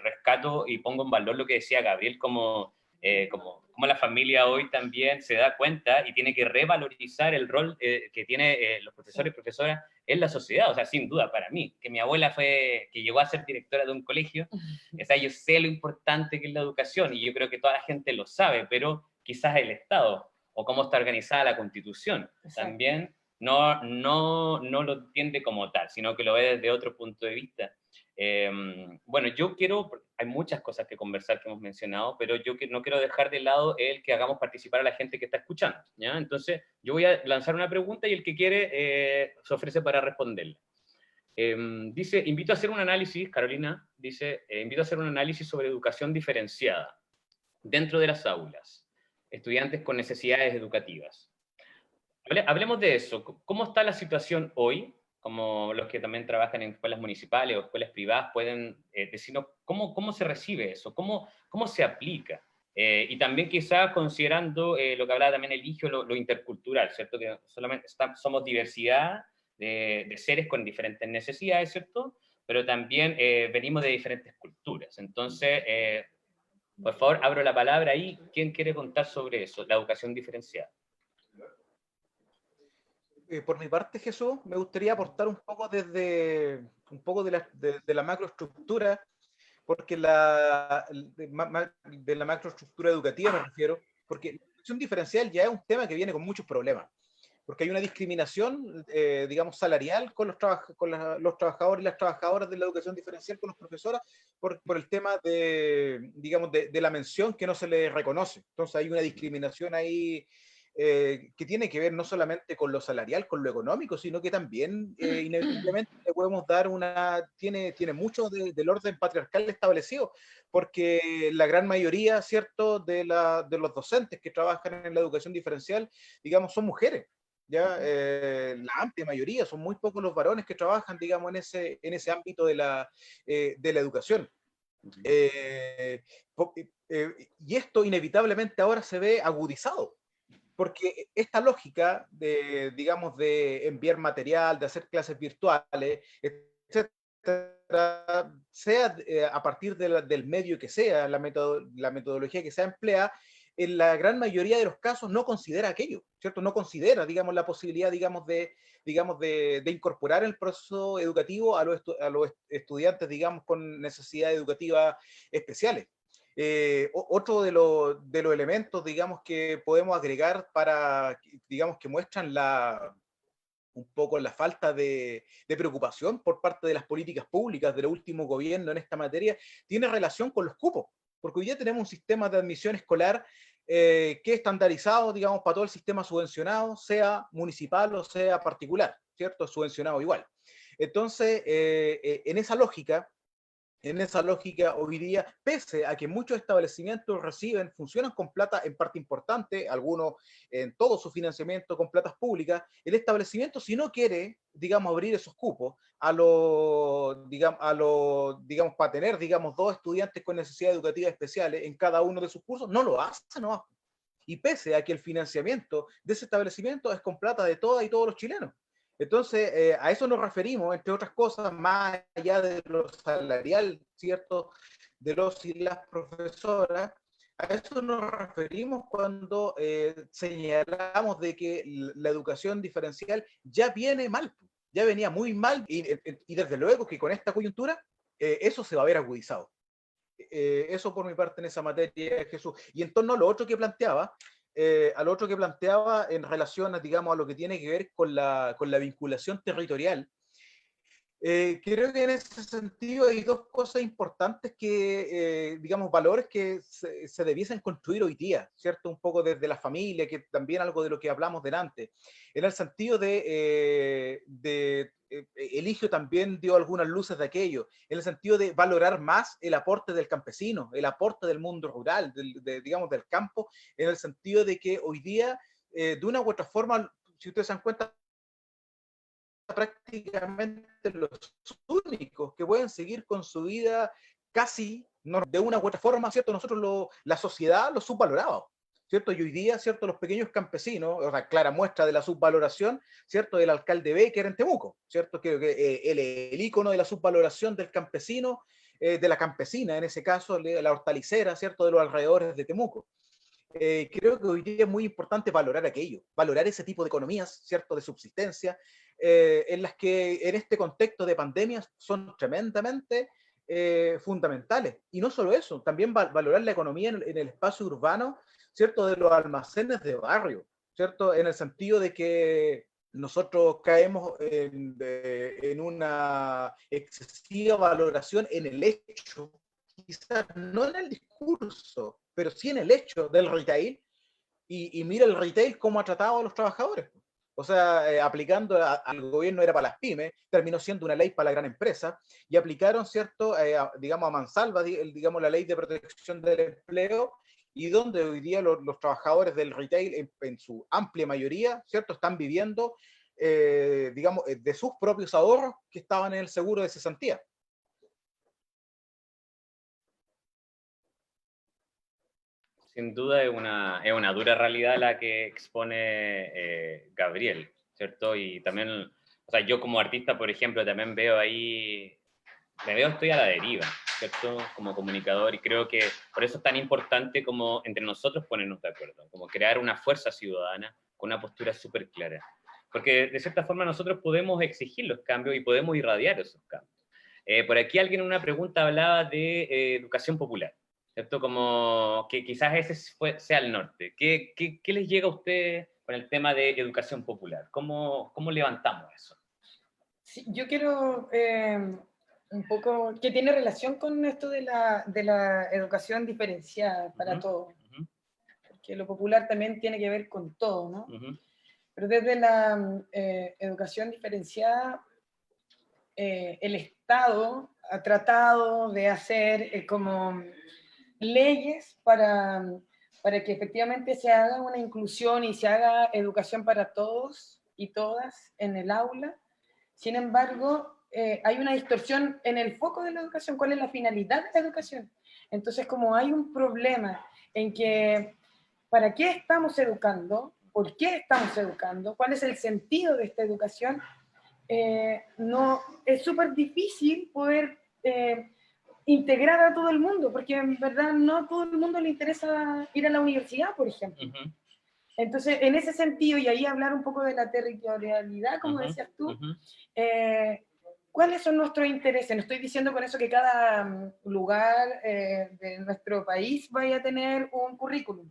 S1: rescato y pongo en valor lo que decía Gabriel, como la familia hoy también se da cuenta y tiene que revalorizar el rol que tienen los profesores y profesoras en la sociedad. O sea, sin duda, para mí, que mi abuela que llegó a ser directora de un colegio, o sea, yo sé lo importante que es la educación y yo creo que toda la gente lo sabe, pero quizás el Estado o cómo está organizada la Constitución también no lo entiende como tal, sino que lo ve desde otro punto de vista. Bueno, hay muchas cosas que conversar que hemos mencionado, pero no quiero dejar de lado el que hagamos participar a la gente que está escuchando, ¿ya? Entonces, yo voy a lanzar una pregunta y el que quiere se ofrece para responderla. Dice, invito a hacer un análisis, Carolina, dice, invito a hacer un análisis sobre educación diferenciada dentro de las aulas, estudiantes con necesidades educativas. Hablemos de eso. ¿Cómo está la situación hoy? Como los que también trabajan en escuelas municipales o escuelas privadas pueden decirnos cómo se recibe eso, cómo se aplica. Y también quizás considerando lo que hablaba también Eligio, lo intercultural, ¿cierto? Que solamente somos diversidad de seres con diferentes necesidades, ¿cierto? Pero también venimos de diferentes culturas. Entonces, por favor, abro la palabra ahí. ¿Quién quiere contar sobre eso, la educación diferenciada?
S4: Por mi parte, Jesús, me gustaría aportar un poco de la macroestructura, porque de la macroestructura educativa me refiero, porque la educación diferencial ya es un tema que viene con muchos problemas, porque hay una discriminación, digamos, salarial con los trabajadores y las trabajadoras de la educación diferencial, con los profesores, por el tema digamos, de la mención que no se les reconoce. Entonces hay una discriminación ahí que tiene que ver no solamente con lo salarial, con lo económico, sino que también inevitablemente le podemos dar tiene mucho del orden patriarcal establecido, porque la gran mayoría, ¿cierto?, de los docentes que trabajan en la educación diferencial, digamos, son mujeres. ¿Ya? La amplia mayoría, son muy pocos los varones que trabajan, digamos, en ese ámbito de la educación. Y esto inevitablemente ahora se ve agudizado, porque esta lógica digamos, de enviar material, de hacer clases virtuales, etcétera, sea a partir del medio que sea, la metodología que sea empleada, en la gran mayoría de los casos no considera aquello, ¿cierto? No considera, digamos, la posibilidad, digamos, de incorporar el proceso educativo a los estudiantes, digamos, con necesidades educativas especiales. Otro de los elementos, digamos, que podemos agregar digamos, que muestran un poco la falta de preocupación por parte de las políticas públicas del último gobierno en esta materia, tiene relación con los cupos, porque hoy día tenemos un sistema de admisión escolar que es estandarizado, digamos, para todo el sistema subvencionado, sea municipal o sea particular, ¿cierto? Es subvencionado igual. Entonces, en esa lógica, hoy día, pese a que muchos establecimientos funcionan con plata en parte importante, algunos en todo su financiamiento con platas públicas, el establecimiento, si no quiere, digamos, abrir esos cupos digamos, para tener, digamos, 2 estudiantes con necesidades educativas especiales en cada uno de sus cursos, no lo hace, no. Y pese a que el financiamiento de ese establecimiento es con plata de todas y todos los chilenos. Entonces, a eso nos referimos, entre otras cosas, más allá de lo salarial, ¿cierto?, de los y las profesoras. A eso nos referimos cuando señalamos de que la educación diferencial ya viene mal, ya venía muy mal, y desde luego que con esta coyuntura eso se va a ver agudizado. Eso por mi parte en esa materia, Jesús. Y en torno a lo otro que planteaba, en relación a, digamos, a lo que tiene que ver con la vinculación territorial, creo que en ese sentido hay dos cosas importantes que, digamos, valores que se debiesen construir hoy día, ¿cierto? Un poco desde la familia, que también algo de lo que hablamos delante, en el sentido Eligio también dio algunas luces de aquello, en el sentido de valorar más el aporte del campesino, el aporte del mundo rural, digamos, del campo, en el sentido de que hoy día, de una u otra forma, si ustedes se dan cuenta, prácticamente los únicos que pueden seguir con su vida casi de una u otra forma, ¿cierto? Nosotros, la sociedad lo subvaloraba, ¿cierto? Y hoy día, ¿cierto? Los pequeños campesinos, o sea, clara muestra de la subvaloración, ¿cierto? Del alcalde Becker en Temuco, ¿cierto? Que el ícono de la subvaloración del campesino, de la campesina, en ese caso, la hortalicera, ¿cierto? De los alrededores de Temuco. Creo que hoy día es muy importante valorar aquello, valorar ese tipo de economías, ¿cierto?, de subsistencia, en las que en este contexto de pandemias son tremendamente fundamentales. Y no solo eso, también valorar la economía en el espacio urbano, ¿cierto?, de los almacenes de barrio, ¿cierto?, en el sentido de que nosotros caemos en una excesiva valoración en el hecho, quizás no en el discurso, pero sí en el hecho del retail, y mira el retail cómo ha tratado a los trabajadores. O sea, aplicando al gobierno era para las pymes, terminó siendo una ley para la gran empresa, y aplicaron, ¿cierto?, digamos, a mansalva, digamos, la ley de protección del empleo, y donde hoy día los trabajadores del retail, en su amplia mayoría, ¿cierto?, están viviendo, digamos, de sus propios ahorros que estaban en el seguro de cesantía.
S1: Sin duda es una dura realidad la que expone Gabriel, ¿cierto? Y también, o sea, yo como artista, por ejemplo, también veo ahí, estoy a la deriva, ¿cierto? Como comunicador, y creo que por eso es tan importante como entre nosotros ponernos de acuerdo, como crear una fuerza ciudadana con una postura súper clara. Porque de cierta forma nosotros podemos exigir los cambios y podemos irradiar esos cambios. Por aquí alguien en una pregunta hablaba de educación popular, ¿cierto? Como que quizás ese sea el norte. ¿Qué les llega a ustedes con el tema de educación popular? ¿Cómo levantamos eso?
S3: Sí, yo quiero un poco, que tiene relación con esto de la educación diferenciada para todos, porque lo popular también tiene que ver con todo, ¿no? Pero desde la educación diferenciada, el Estado ha tratado de hacer como leyes para que efectivamente se haga una inclusión y se haga educación para todos y todas en el aula. Sin embargo, hay una distorsión en el foco de la educación. ¿Cuál es la finalidad de la educación? Entonces, como hay un problema en que, ¿para qué estamos educando? ¿Por qué estamos educando? ¿Cuál es el sentido de esta educación? No, es súper difícil poder integrar a todo el mundo, porque en verdad no todo el mundo le interesa ir a la universidad, por ejemplo. Entonces, en ese sentido, y ahí hablar un poco de la territorialidad, como decías tú, ¿cuáles son nuestros intereses? No estoy diciendo con eso que cada lugar de nuestro país vaya a tener un currículum.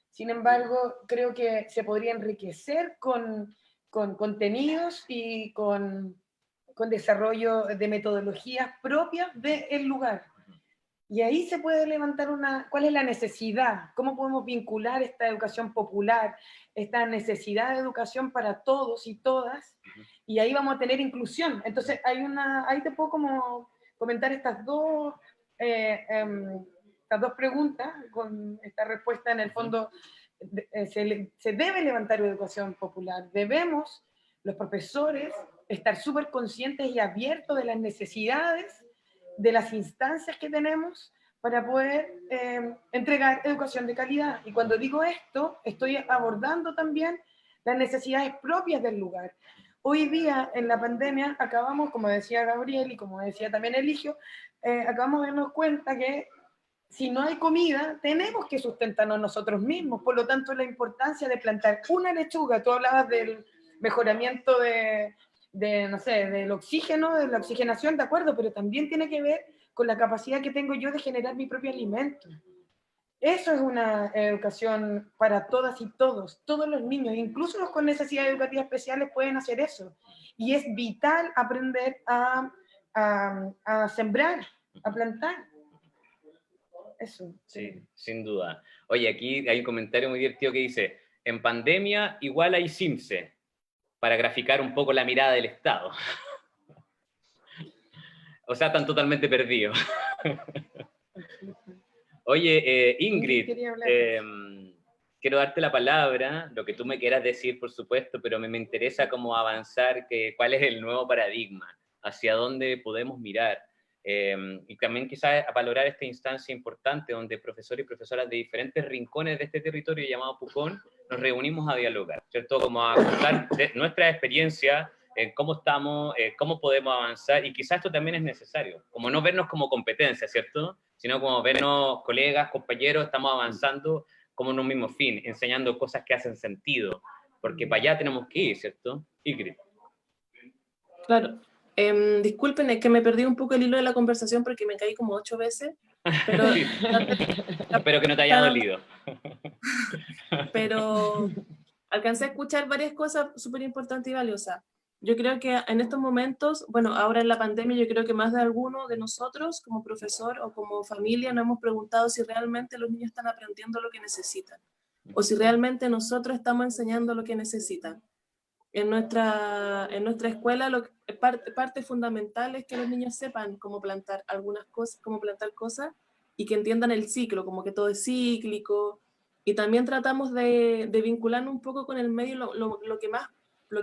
S3: Sin embargo, creo que se podría enriquecer con contenidos y con desarrollo de metodologías propias del lugar. Y ahí se puede levantar ¿cuál es la necesidad? ¿Cómo podemos vincular esta educación popular, esta necesidad de educación para todos y todas? Y ahí vamos a tener inclusión. Entonces, ahí te puedo como comentar estas dos preguntas, con esta respuesta en el fondo. Se debe levantar educación popular. Debemos, los profesores, estar súper conscientes y abiertos de las necesidades de las instancias que tenemos para poder entregar educación de calidad. Y cuando digo esto, estoy abordando también las necesidades propias del lugar. Hoy día, en la pandemia, acabamos, como decía Gabriel y como decía también Eligio, acabamos de darnos cuenta que si no hay comida, tenemos que sustentarnos nosotros mismos. Por lo tanto, la importancia de plantar una lechuga, tú hablabas del mejoramiento no sé, del oxígeno, de la oxigenación, de acuerdo, pero también tiene que ver con la capacidad que tengo yo de generar mi propio alimento. Eso es una educación para todas y todos los niños, incluso los con necesidades educativas especiales pueden hacer eso. Y es vital aprender a sembrar, a plantar. Eso.
S1: Sí, sin duda. Oye, aquí hay un comentario muy divertido que dice, en pandemia igual hay CIMSE, para graficar un poco la mirada del Estado. O sea, están totalmente perdidos. Oye, Ingrid, quiero darte la palabra, lo que tú me quieras decir, por supuesto, pero me interesa cómo avanzar, cuál es el nuevo paradigma, hacia dónde podemos mirar. Y también quizás valorar esta instancia importante donde profesores y profesoras de diferentes rincones de este territorio llamado Pucón nos reunimos a dialogar, ¿cierto? Como a contar nuestra experiencia, cómo estamos, cómo podemos avanzar, y quizás esto también es necesario, como no vernos como competencia, ¿cierto? Sino como vernos colegas, compañeros, estamos avanzando como en un mismo fin, enseñando cosas que hacen sentido, porque para allá tenemos que ir, ¿cierto? Ingrid.
S5: Claro. Disculpen, es que me perdí un poco el hilo de la conversación porque me caí como 8 veces, pero
S1: Sí. Espero que no te haya dolido.
S5: Pero alcancé a escuchar varias cosas súper importantes y valiosas. Yo creo que en estos momentos, bueno, ahora en la pandemia, yo creo que más de alguno de nosotros, como profesor o como familia, nos hemos preguntado si realmente los niños están aprendiendo lo que necesitan, o si realmente nosotros estamos enseñando lo que necesitan. En nuestra escuela, parte fundamental es que los niños sepan cómo plantar algunas cosas, cómo plantar cosas, y que entiendan el ciclo, como que todo es cíclico, y también tratamos de vincularnos un poco con el medio lo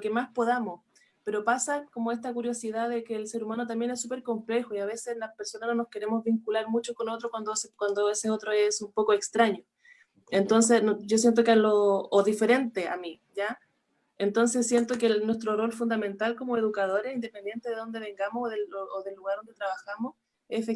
S5: que más podamos, pero pasa como esta curiosidad de que el ser humano también es súper complejo, y a veces las personas no nos queremos vincular mucho con otro cuando ese otro es un poco extraño. Entonces, yo siento que o diferente a mí, ¿ya? Entonces siento que nuestro rol fundamental como educadores, independiente de dónde vengamos o del lugar donde trabajamos, es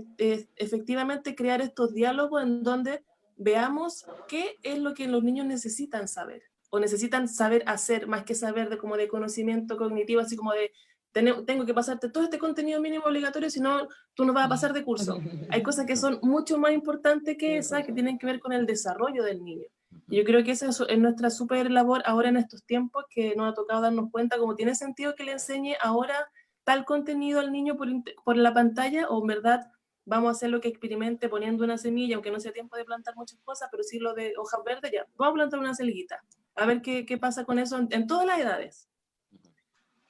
S5: efectivamente crear estos diálogos en donde veamos qué es lo que los niños necesitan saber, o necesitan saber hacer, más que saber como de conocimiento cognitivo, así como de tengo que pasarte todo este contenido mínimo obligatorio, si no, tú no vas a pasar de curso. Hay cosas que son mucho más importantes que esas, que tienen que ver con el desarrollo del niño. Yo creo que esa es nuestra súper labor ahora en estos tiempos, que nos ha tocado darnos cuenta cómo tiene sentido que le enseñe ahora tal contenido al niño por la pantalla, o en verdad vamos a hacer lo que experimente poniendo una semilla, aunque no sea tiempo de plantar muchas cosas, pero sí lo de hojas verdes, ya, vamos a plantar una semillita, a ver qué pasa con eso en todas las edades.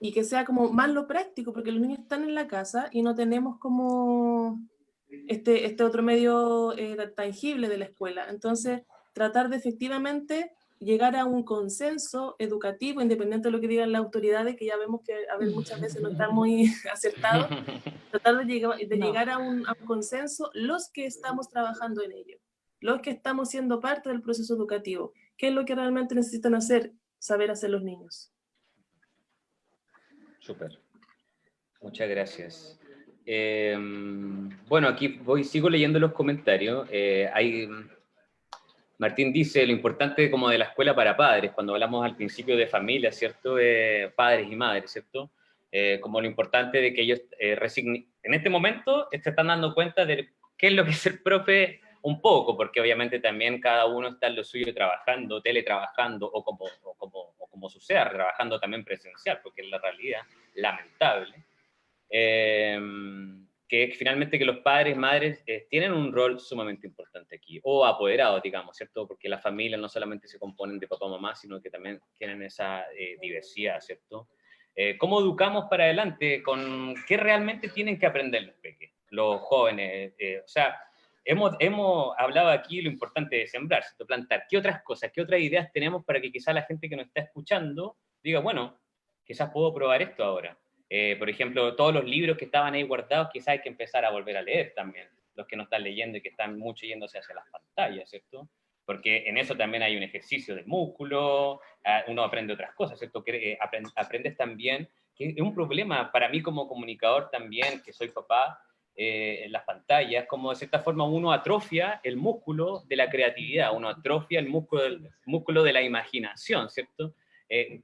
S5: Y que sea como más lo práctico, porque los niños están en la casa y no tenemos como este otro medio tangible de la escuela. Entonces, tratar de efectivamente llegar a un consenso educativo, independiente de lo que digan las autoridades, que ya vemos que a ver, muchas veces no están muy acertados, tratar de llegar a un consenso los que estamos trabajando en ello, los que estamos siendo parte del proceso educativo. ¿Qué es lo que realmente necesitan saber hacer los niños?
S1: Súper. Muchas gracias. Bueno, aquí sigo leyendo los comentarios. Martín dice, lo importante como de la escuela para padres, cuando hablamos al principio de familia, ¿cierto? Padres y madres, ¿cierto? Como lo importante de que ellos en este momento se están dando cuenta de qué es lo que es ser profe un poco, porque obviamente también cada uno está en lo suyo trabajando, teletrabajando, o como suceda, trabajando también presencial, porque es la realidad lamentable. Que finalmente que los padres, madres, tienen un rol sumamente importante aquí, o apoderados, digamos, ¿cierto? Porque las familias no solamente se componen de papá o mamá, sino que también tienen esa diversidad, ¿cierto? ¿Cómo educamos para adelante? ¿Con qué realmente tienen que aprender los peques, los jóvenes? O sea, hemos hablado aquí lo importante de sembrar, ¿cierto? Plantar. ¿Qué otras cosas, qué otras ideas tenemos para que quizás la gente que nos está escuchando diga, bueno, quizás puedo probar esto ahora? Por ejemplo, todos los libros que estaban ahí guardados, quizás hay que empezar a volver a leer también, los que no están leyendo y que están mucho yéndose hacia las pantallas, ¿cierto? Porque en eso también hay un ejercicio de músculo, uno aprende otras cosas, ¿cierto? Aprendes también que es un problema para mí como comunicador también, que soy papá, en las pantallas, como de cierta forma uno atrofia el músculo de la creatividad, uno atrofia el músculo de la imaginación, ¿cierto?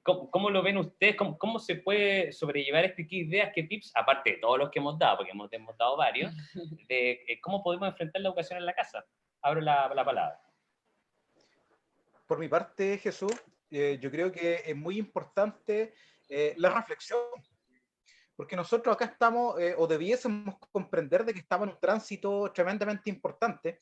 S1: ¿Cómo lo ven ustedes? ¿Cómo se puede sobrellevar qué ideas, qué tips, aparte de todos los que hemos dado, porque hemos dado varios, de cómo podemos enfrentar la educación en la casa? Abro la palabra.
S4: Por mi parte, Jesús, yo creo que es muy importante la reflexión, porque nosotros acá estamos, o debiésemos comprender de que estamos en un tránsito tremendamente importante,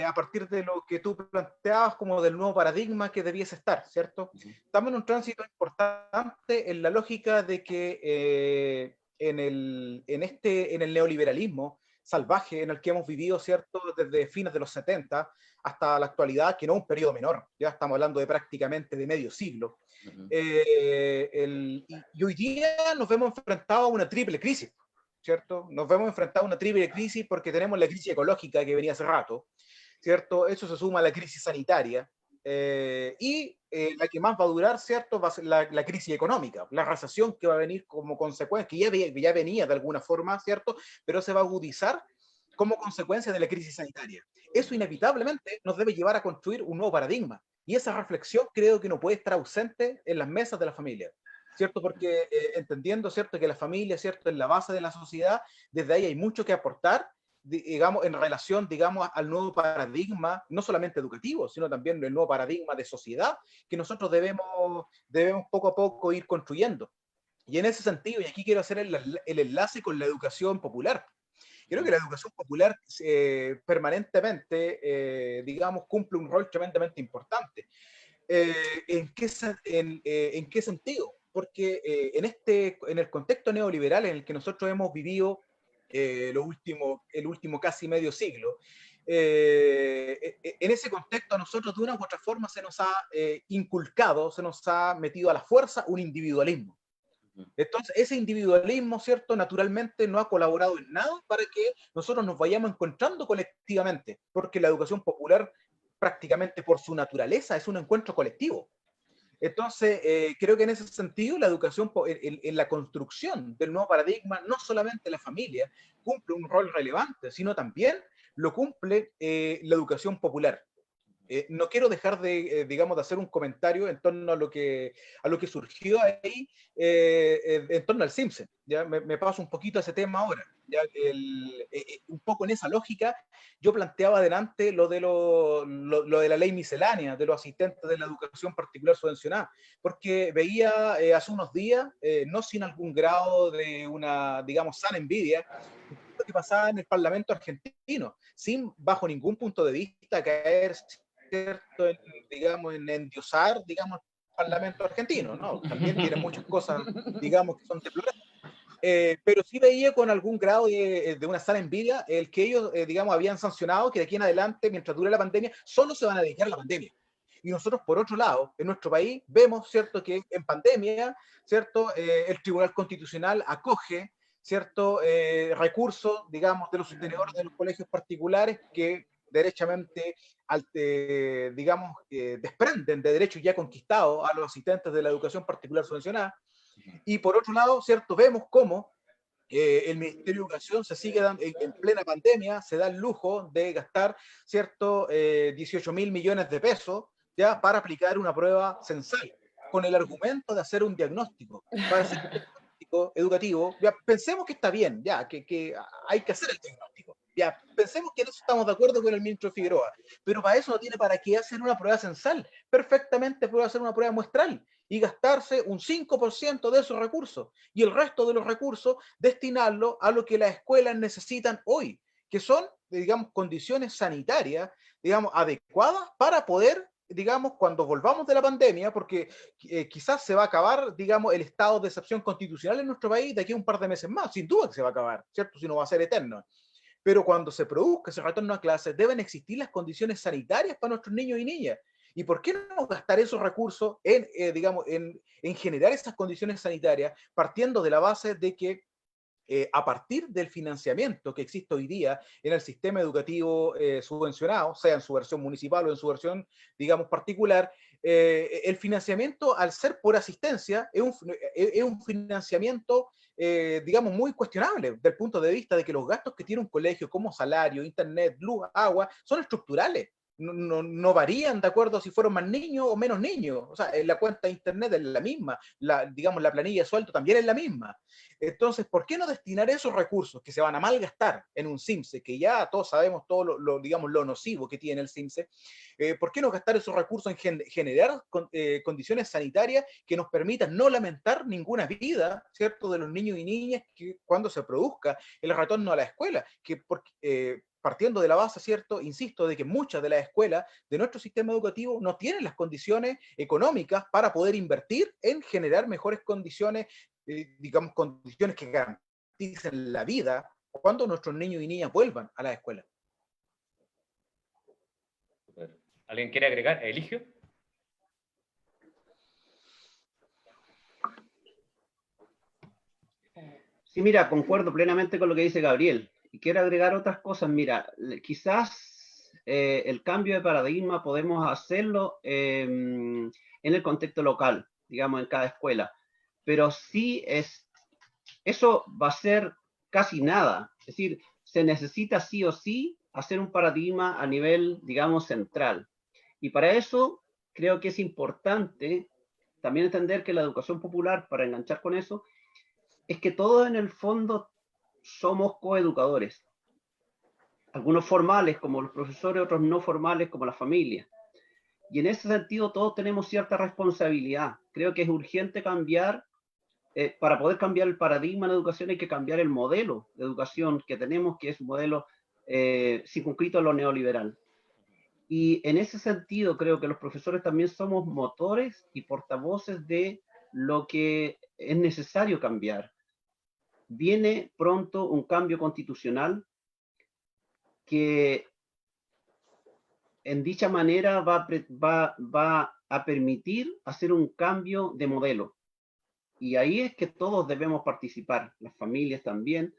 S4: a partir de lo que tú planteabas como del nuevo paradigma que debiese estar, ¿cierto? Estamos en un tránsito importante en la lógica de que en el neoliberalismo salvaje en el que hemos vivido, ¿cierto? Desde fines de los 70 hasta la actualidad, que no es un periodo menor, ya estamos hablando de prácticamente de medio siglo. Y hoy día nos vemos enfrentados a una triple crisis, ¿cierto? Nos vemos enfrentados a una triple crisis porque tenemos la crisis ecológica que venía hace rato, ¿cierto? Eso se suma a la crisis sanitaria, la que más va a durar, ¿cierto? Va a ser la crisis económica, la recesión que va a venir como consecuencia, que ya venía de alguna forma, ¿cierto? Pero se va a agudizar como consecuencia de la crisis sanitaria. Eso inevitablemente nos debe llevar a construir un nuevo paradigma, y esa reflexión creo que no puede estar ausente en las mesas de la familia, ¿cierto? Porque entendiendo, ¿cierto?, que la familia, ¿cierto?, es la base de la sociedad, desde ahí hay mucho que aportar, digamos, en relación, digamos, al nuevo paradigma, no solamente educativo, sino también el nuevo paradigma de sociedad que nosotros debemos poco a poco ir construyendo. Y en ese sentido, y aquí quiero hacer el enlace con la educación popular. Creo que la educación popular permanentemente, digamos, cumple un rol tremendamente importante. ¿En qué sentido? Porque en el contexto neoliberal en el que nosotros hemos vivido el último casi medio siglo, en ese contexto a nosotros de una u otra forma se nos ha inculcado, se nos ha metido a la fuerza un individualismo. Entonces, ese individualismo, ¿cierto?, naturalmente no ha colaborado en nada para que nosotros nos vayamos encontrando colectivamente, porque la educación popular prácticamente por su naturaleza es un encuentro colectivo. Entonces, creo que en ese sentido la educación, en la construcción del nuevo paradigma, no solamente la familia cumple un rol relevante, sino también lo cumple la educación popular. No quiero dejar de, digamos, de hacer un comentario en torno a lo que surgió ahí, en torno al Simpson. ¿Ya? Me paso un poquito a ese tema ahora. ¿Ya? Un poco en esa lógica, yo planteaba adelante lo de la ley miscelánea, de los asistentes de la educación particular subvencionada, porque veía hace unos días, no sin algún grado de una, digamos, sana envidia, lo que pasaba en el Parlamento argentino, sin bajo ningún punto de vista caer, ¿cierto?, digamos, en endiosar, digamos, el Parlamento argentino, ¿no? También tiene muchas cosas, digamos, que son deplorables. Pero sí veía con algún grado de una sana envidia el que ellos, digamos, habían sancionado que de aquí en adelante, mientras dure la pandemia, solo se van a dedicar a la pandemia. Y nosotros, por otro lado, en nuestro país, vemos, ¿cierto?, que en pandemia, ¿cierto?, el Tribunal Constitucional acoge, ¿cierto?, recursos, digamos, de los sostenedores de los colegios particulares que derechamente, digamos, desprenden de derechos ya conquistados a los asistentes de la educación particular subvencionada. Y por otro lado, ¿cierto?, vemos cómo el Ministerio de Educación se sigue dando, en plena pandemia, se da el lujo de gastar, ¿cierto?, 18.000 millones de pesos, ¿ya?, para aplicar una prueba censal, con el argumento de hacer un diagnóstico. Para hacer un diagnóstico educativo, ya pensemos que está bien, ya, que hay que hacer el diagnóstico. Ya, pensemos que en eso estamos de acuerdo con el ministro Figueroa, pero para eso no tiene para qué hacer una prueba censal. Perfectamente puede hacer una prueba muestral y gastarse un 5% de esos recursos y el resto de los recursos destinarlo a lo que las escuelas necesitan hoy, que son, digamos, condiciones sanitarias, digamos, adecuadas para poder, digamos, cuando volvamos de la pandemia, porque quizás se va a acabar, digamos, el estado de excepción constitucional en nuestro país de aquí a un par de meses más, sin duda que se va a acabar, ¿cierto? Si no va a ser eterno. Pero cuando se produzca ese retorno a clases, deben existir las condiciones sanitarias para nuestros niños y niñas. ¿Y por qué no gastar esos recursos digamos, en generar esas condiciones sanitarias, partiendo de la base de que a partir del financiamiento que existe hoy día en el sistema educativo subvencionado, sea en su versión municipal o en su versión, digamos, particular, el financiamiento, al ser por asistencia, es un financiamiento, digamos, muy cuestionable desde el punto de vista de que los gastos que tiene un colegio, como salario, internet, luz, agua, son estructurales. No varían de acuerdo a si fueron más niños o menos niños. O sea, la cuenta de internet es la misma, digamos, la planilla de sueldo también es la misma. Entonces, ¿por qué no destinar esos recursos que se van a malgastar en un CIMSE, que ya todos sabemos todo digamos, lo nocivo que tiene el CIMSE? ¿Por qué no gastar esos recursos en generar condiciones sanitarias que nos permitan no lamentar ninguna vida, ¿cierto?, de los niños y niñas que cuando se produzca el retorno a la escuela? Partiendo de la base, ¿cierto? Insisto, de que muchas de las escuelas de nuestro sistema educativo no tienen las condiciones económicas para poder invertir en generar mejores condiciones, digamos, condiciones que garanticen la vida cuando nuestros niños y niñas vuelvan a la escuela.
S1: ¿Alguien quiere agregar? ¿Eligio?
S2: Sí, mira, concuerdo plenamente con lo que dice Gabriel. Y quiero agregar otras cosas. Mira, quizás el cambio de paradigma podemos hacerlo en el contexto local, digamos, en cada escuela. Pero sí eso va a ser casi nada. Es decir, se necesita sí o sí hacer un paradigma a nivel, digamos, central. Y para eso creo que es importante también entender que la educación popular, para enganchar con eso, es que todos en el fondo somos coeducadores. Algunos formales como los profesores, otros no formales como la familia. Y en ese sentido todos tenemos cierta responsabilidad. Creo que es urgente cambiar, para poder cambiar el paradigma en la educación hay que cambiar el modelo de educación que tenemos, que es un modelo circunscrito a lo neoliberal. Y en ese sentido creo que los profesores también somos motores y portavoces de lo que es necesario cambiar. Viene pronto un cambio constitucional que en dicha manera va a permitir hacer un cambio de modelo. Y ahí es que todos debemos participar, las familias también,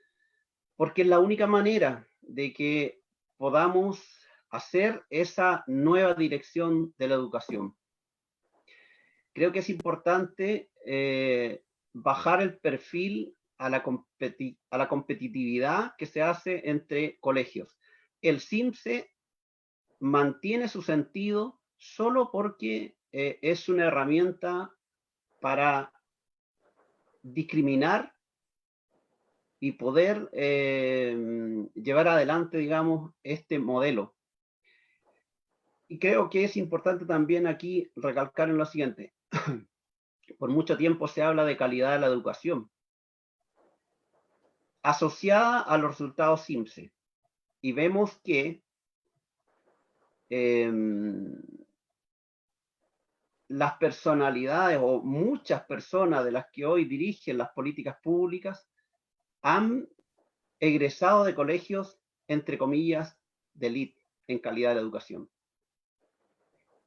S2: porque es la única manera de que podamos hacer esa nueva dirección de la educación. Creo que es importante bajar el perfil a la competitividad que se hace entre colegios. El CIMSE mantiene su sentido solo porque es una herramienta para discriminar y poder llevar adelante, digamos, este modelo. Y creo que es importante también aquí recalcar en lo siguiente. Por mucho tiempo se habla de calidad de la educación, asociada a los resultados CIMSE. Y vemos que las personalidades o muchas personas de las que hoy dirigen las políticas públicas han egresado de colegios, entre comillas, de élite en calidad de la educación.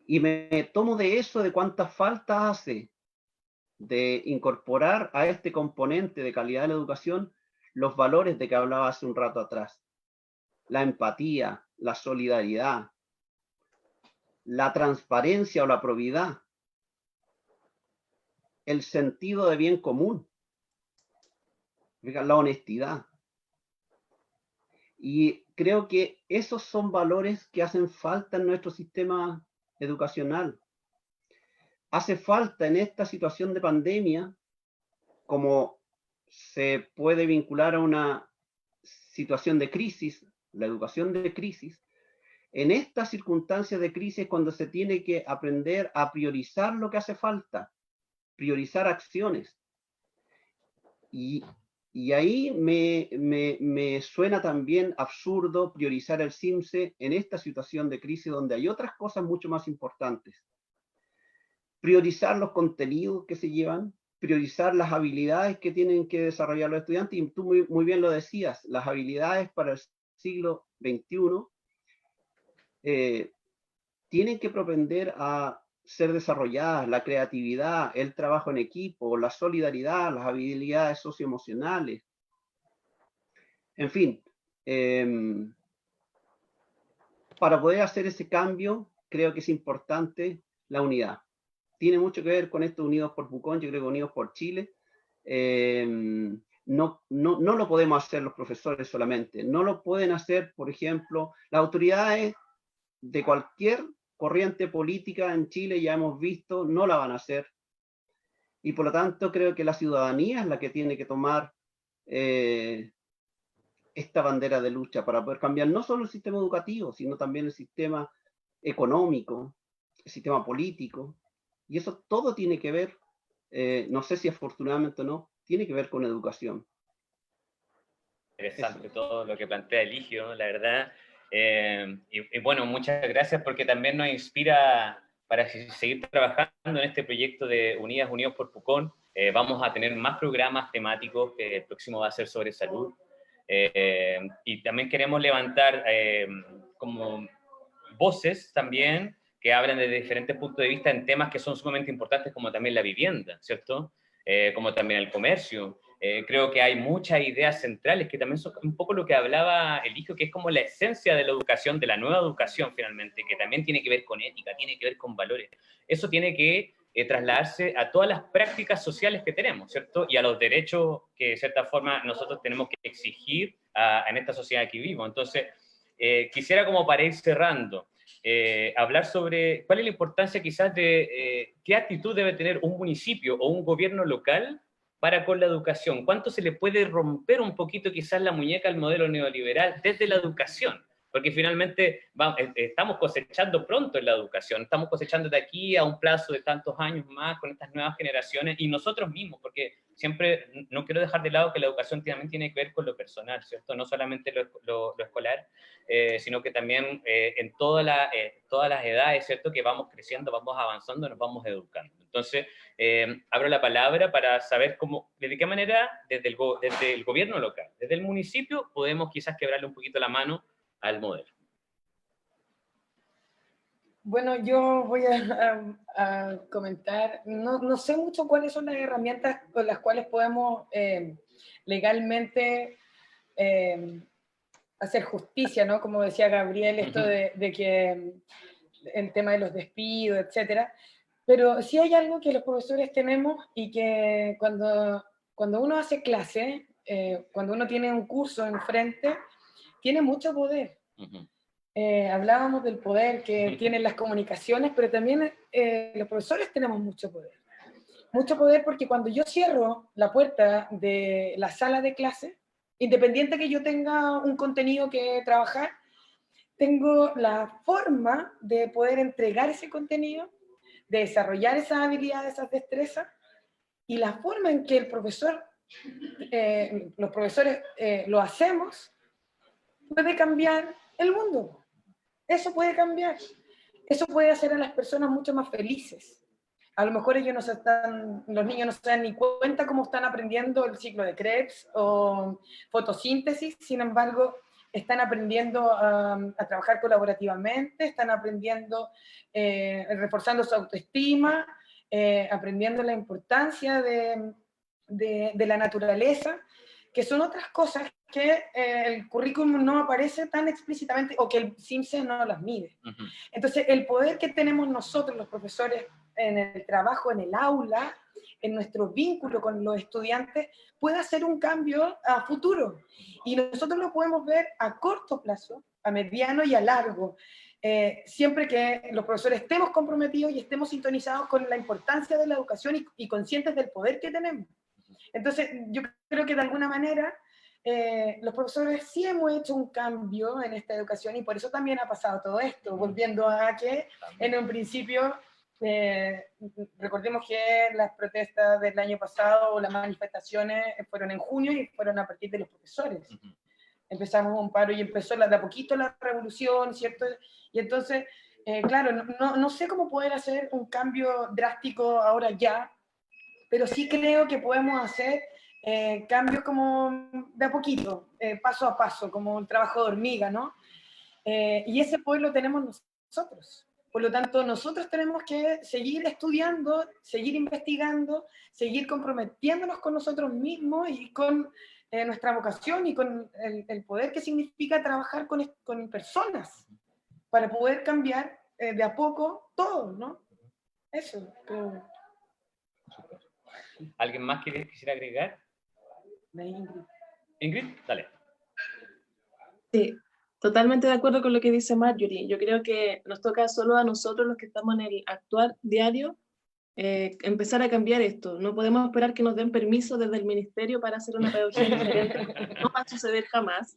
S2: Y me tomo de eso, de cuántas faltas hace de incorporar a este componente de calidad de la educación los valores de que hablaba hace un rato atrás. La empatía, la solidaridad, la transparencia o la probidad, el sentido de bien común, la honestidad. Y creo que esos son valores que hacen falta en nuestro sistema educacional. Hace falta en esta situación de pandemia, como se puede vincular a una situación de crisis, la educación de crisis, en estas circunstancias de crisis cuando se tiene que aprender a priorizar lo que hace falta, priorizar acciones. Y ahí me suena también absurdo priorizar el CIMSE en esta situación de crisis donde hay otras cosas mucho más importantes. Priorizar los contenidos que se llevan, priorizar las habilidades que tienen que desarrollar los estudiantes, y tú muy bien lo decías, las habilidades para el siglo XXI tienen que propender a ser desarrolladas, la creatividad, el trabajo en equipo, la solidaridad, las habilidades socioemocionales, En fin, para poder hacer ese cambio, creo que es importante la unidad. Tiene mucho que ver con esto Unidos por Pucón, yo creo que Unidos por Chile. No lo podemos hacer los profesores solamente, no lo pueden hacer, por ejemplo, las autoridades de cualquier corriente política en Chile, ya hemos visto, no la van a hacer. Y por lo tanto creo que la ciudadanía es la que tiene que tomar esta bandera de lucha para poder cambiar no solo el sistema educativo, sino también el sistema económico, el sistema político. Y eso todo tiene que ver, no sé si afortunadamente o no, tiene que ver con educación.
S1: Interesante
S2: Eso.
S1: todo lo que plantea Eligio, la verdad. Y bueno, muchas gracias porque también nos inspira para seguir trabajando en este proyecto de Unidos por Pucón. Vamos a tener más programas temáticos, que el próximo va a ser sobre salud. Y también queremos levantar como voces también que hablan de diferentes puntos de vista en temas que son sumamente importantes, como también la vivienda, ¿cierto? Como también el comercio. Creo que hay muchas ideas centrales que también son un poco lo que hablaba Eligio, que es como la esencia de la educación, de la nueva educación finalmente, que también tiene que ver con ética, tiene que ver con valores. Eso tiene que trasladarse a todas las prácticas sociales que tenemos, ¿cierto? Y a los derechos que de cierta forma nosotros tenemos que exigir en esta sociedad que vivimos. Entonces, quisiera como para ir cerrando, hablar sobre cuál es la importancia quizás de qué actitud debe tener un municipio o un gobierno local para con la educación. ¿Cuánto se le puede romper un poquito quizás la muñeca al modelo neoliberal desde la educación? Porque finalmente estamos cosechando pronto en la educación, estamos cosechando de aquí a un plazo de tantos años más con estas nuevas generaciones y nosotros mismos, porque siempre no quiero dejar de lado que la educación también tiene que ver con lo personal, ¿cierto? No solamente lo escolar, sino que también en todas las edades, ¿cierto? Que vamos creciendo, vamos avanzando, nos vamos educando. Entonces, abro la palabra para saber de qué manera desde el gobierno local, desde el municipio, podemos quizás quebrarle un poquito la mano al modelo.
S3: Bueno, yo voy a comentar, no sé mucho cuáles son las herramientas con las cuales podemos legalmente hacer justicia, ¿no? Como decía Gabriel, esto de que el tema de los despidos, etcétera. Pero sí hay algo que los profesores tenemos y que cuando uno hace clase, cuando uno tiene un curso enfrente, tiene mucho poder. Hablábamos del poder que tienen las comunicaciones, pero también los profesores tenemos mucho poder. Mucho poder porque cuando yo cierro la puerta de la sala de clase, independiente que yo tenga un contenido que trabajar, tengo la forma de poder entregar ese contenido, de desarrollar esas habilidades, esas destrezas, y la forma en que el profesor, los profesores lo hacemos, puede cambiar el mundo. Eso puede cambiar. Eso puede hacer a las personas mucho más felices. A lo mejor los niños no se dan ni cuenta cómo están aprendiendo el ciclo de Krebs o fotosíntesis, sin embargo, están aprendiendo a trabajar colaborativamente, están aprendiendo, reforzando su autoestima, aprendiendo la importancia de la naturaleza, que son otras cosas que el currículum no aparece tan explícitamente o que el CIMSE no las mide. Entonces, el poder que tenemos nosotros, los profesores, en el trabajo, en el aula, en nuestro vínculo con los estudiantes, puede hacer un cambio a futuro. Y nosotros lo podemos ver a corto plazo, a mediano y a largo. Siempre que los profesores estemos comprometidos y estemos sintonizados con la importancia de la educación y conscientes del poder que tenemos. Entonces, yo creo que de alguna manera los profesores sí hemos hecho un cambio en esta educación y por eso también ha pasado todo esto, volviendo a que en un principio, recordemos que las protestas del año pasado o las manifestaciones fueron en junio y fueron a partir de los profesores. Empezamos un paro y empezó de a poquito la revolución, ¿cierto? Y entonces, claro, no sé cómo poder hacer un cambio drástico ahora ya, pero sí creo que podemos hacer cambios como de a poquito, paso a paso, como un trabajo de hormiga, ¿no? Y ese poder lo tenemos nosotros. Por lo tanto, nosotros tenemos que seguir estudiando, seguir investigando, seguir comprometiéndonos con nosotros mismos y con nuestra vocación y con el poder que significa trabajar con personas para poder cambiar de a poco todo, ¿no? Eso, creo.
S1: Súper. ¿Alguien más quisiera agregar? Ingrid, dale.
S5: Sí, totalmente de acuerdo con lo que dice Marjorie. Yo creo que nos toca solo a nosotros, los que estamos en el actuar diario, empezar a cambiar esto. No podemos esperar que nos den permiso desde el ministerio para hacer una pedagogía diferente. No va a suceder jamás.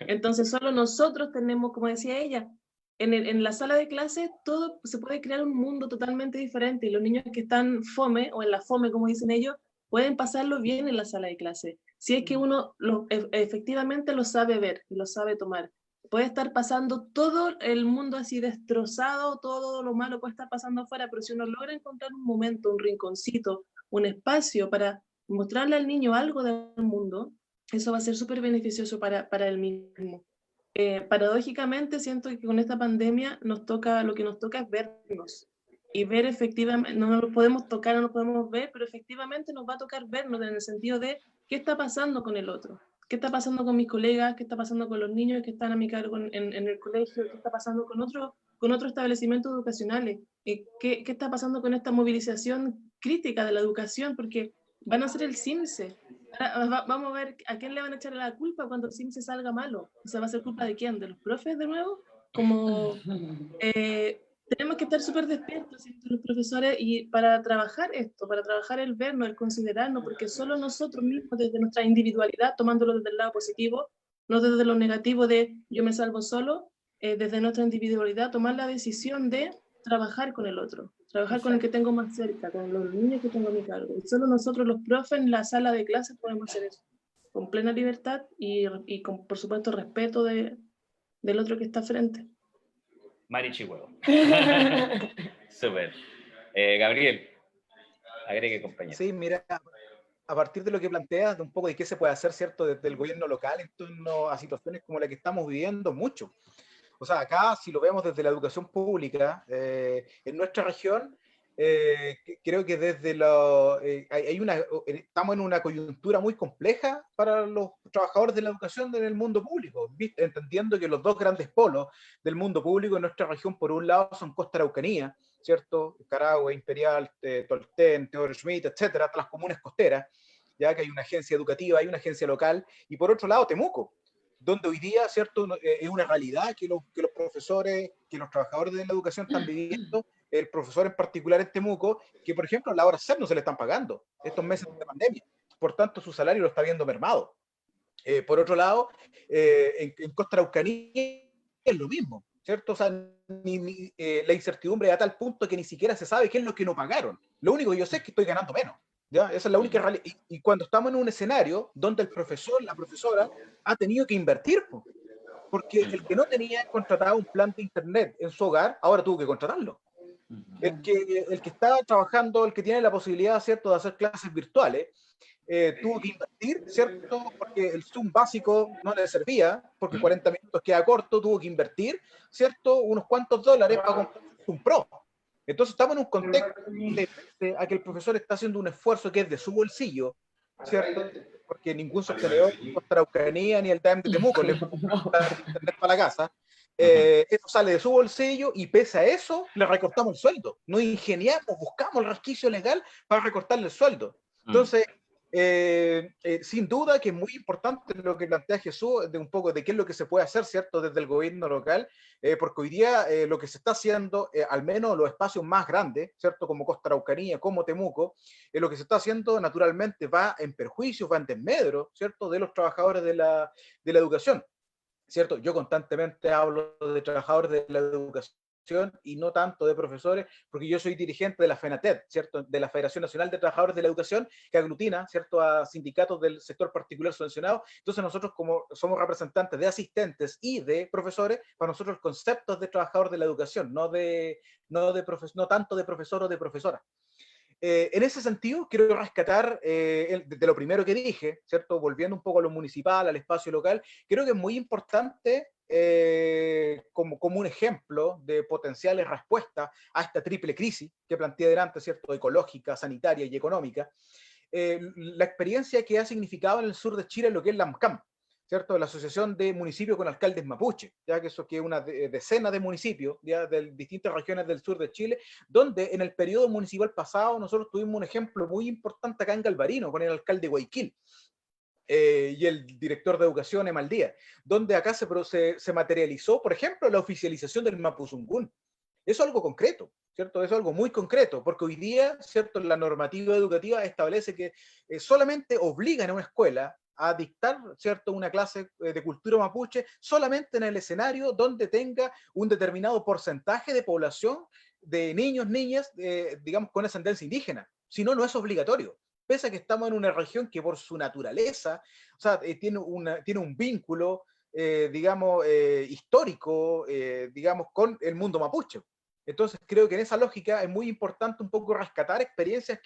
S5: Entonces solo nosotros tenemos, como decía ella, en la sala de clase todo se puede crear un mundo totalmente diferente y los niños que están fome, o en la fome como dicen ellos, pueden pasarlo bien en la sala de clase. Si es que uno efectivamente lo sabe ver y lo sabe tomar. Puede estar pasando todo el mundo así destrozado, todo lo malo puede estar pasando afuera, pero si uno logra encontrar un momento, un rinconcito, un espacio para mostrarle al niño algo del mundo, eso va a ser súper beneficioso para él mismo. Paradójicamente siento que con esta pandemia lo que nos toca es vernos y ver efectivamente, no nos podemos tocar, no nos podemos ver, pero efectivamente nos va a tocar vernos en el sentido de qué está pasando con el otro, qué está pasando con mis colegas, qué está pasando con los niños que están a mi cargo en el colegio, qué está pasando con otros establecimientos educacionales, qué está pasando con esta movilización crítica de la educación, porque van a ser el CIMSE. Vamos a ver a quién le van a echar la culpa cuando el CIMSE salga malo. O sea, ¿va a ser culpa de quién? ¿De los profes de nuevo? Como tenemos que estar súper despiertos los profesores y para trabajar esto, para trabajar el vernos, el considerarnos, porque solo nosotros mismos desde nuestra individualidad, tomándolo desde el lado positivo, no desde lo negativo de yo me salvo solo, desde nuestra individualidad tomar la decisión de trabajar con el otro, trabajar con el que tengo más cerca, con los niños que tengo a mi cargo. Y solo nosotros los profes en la sala de clases podemos hacer eso, con plena libertad y con, por supuesto, respeto del otro que está frente.
S1: Marichi huevo. Súper. Gabriel, agregue, compañero.
S4: Sí, mira, a partir de lo que planteas, de un poco de qué se puede hacer, ¿cierto?, desde el gobierno local en torno a situaciones como la que estamos viviendo, mucho. O sea, acá, si lo vemos desde la educación pública, en nuestra región, creo que desde estamos en una coyuntura muy compleja para los trabajadores de la educación en el mundo público, entendiendo que los dos grandes polos del mundo público en nuestra región, por un lado, son Costa Araucanía, ¿cierto? Carahue, Imperial, Tolten, Teodoro Schmidt, etcétera, todas las comunas costeras, ya que hay una agencia educativa, hay una agencia local, y por otro lado, Temuco, donde hoy día, ¿cierto?, es una realidad que los profesores, que los trabajadores de la educación están viviendo, el profesor en particular en Temuco, que por ejemplo a la hora SEP no se le están pagando estos meses de pandemia, por tanto su salario lo está viendo mermado. Por otro lado, en Costa Araucanía es lo mismo, ¿cierto? O sea, la incertidumbre a tal punto que ni siquiera se sabe qué es lo que no pagaron. Lo único que yo sé es que estoy ganando menos. ¿Ya? Esa es la única realidad. Y cuando estamos en un escenario donde el profesor, la profesora, ha tenido que invertir, porque el que no tenía contratado un plan de internet en su hogar, ahora tuvo que contratarlo. El que está trabajando, el que tiene la posibilidad, ¿cierto?, de hacer clases virtuales, tuvo que invertir, ¿cierto?, porque el Zoom básico no le servía, porque 40 minutos queda corto, tuvo que invertir, ¿cierto?, unos cuantos dólares para comprar un Zoom Pro. Entonces estamos en un contexto de a que el profesor está haciendo un esfuerzo que es de su bolsillo, ¿cierto? Porque ningún sostenedor de Costa Araucanía ni el DAM de Temuco le compra internet para la casa. Eso sale de su bolsillo y pese a eso le recortamos el sueldo. Nos ingeniamos, buscamos el resquicio legal para recortarle el sueldo. Entonces, sin duda que es muy importante lo que plantea Jesús, de un poco de qué es lo que se puede hacer, ¿cierto?, desde el gobierno local, porque hoy día lo que se está haciendo, al menos los espacios más grandes, ¿cierto?, como Costa Araucanía, como Temuco, lo que se está haciendo naturalmente va en perjuicio, va en desmedro, ¿cierto?, de los trabajadores de la educación, ¿cierto? Yo constantemente hablo de trabajadores de la educación y no tanto de profesores, porque yo soy dirigente de la FENATED, ¿cierto?, de la Federación Nacional de Trabajadores de la Educación, que aglutina, ¿cierto?, a sindicatos del sector particular subvencionado. Entonces nosotros, como somos representantes de asistentes y de profesores, para nosotros el concepto es de trabajador de la educación, no tanto de profesor o de profesora. En ese sentido, quiero rescatar de lo primero que dije, ¿cierto?, volviendo un poco a lo municipal, al espacio local, creo que es muy importante como un ejemplo de potenciales respuestas a esta triple crisis que planteé delante, ¿cierto?, ecológica, sanitaria y económica, la experiencia que ha significado en el sur de Chile lo que es la AMCAM, ¿cierto? La Asociación de Municipios con Alcaldes Mapuche, ya que eso que es una decena de municipios ya de distintas regiones del sur de Chile, donde en el periodo municipal pasado nosotros tuvimos un ejemplo muy importante acá en Galvarino con el alcalde Guayquil. Y el director de educación, Emaldía, donde acá se materializó, por ejemplo, la oficialización del Mapuzungún. Eso es algo concreto, ¿cierto? Eso es algo muy concreto, porque hoy día, ¿cierto?, la normativa educativa establece que solamente obligan a una escuela a dictar, ¿cierto?, una clase de cultura mapuche solamente en el escenario donde tenga un determinado porcentaje de población de niños, niñas, digamos, con ascendencia indígena. Si no, no es obligatorio. Pese a que estamos en una región que por su naturaleza, o sea, tiene un vínculo, digamos, histórico, digamos, con el mundo mapuche. Entonces creo que en esa lógica es muy importante un poco rescatar experiencias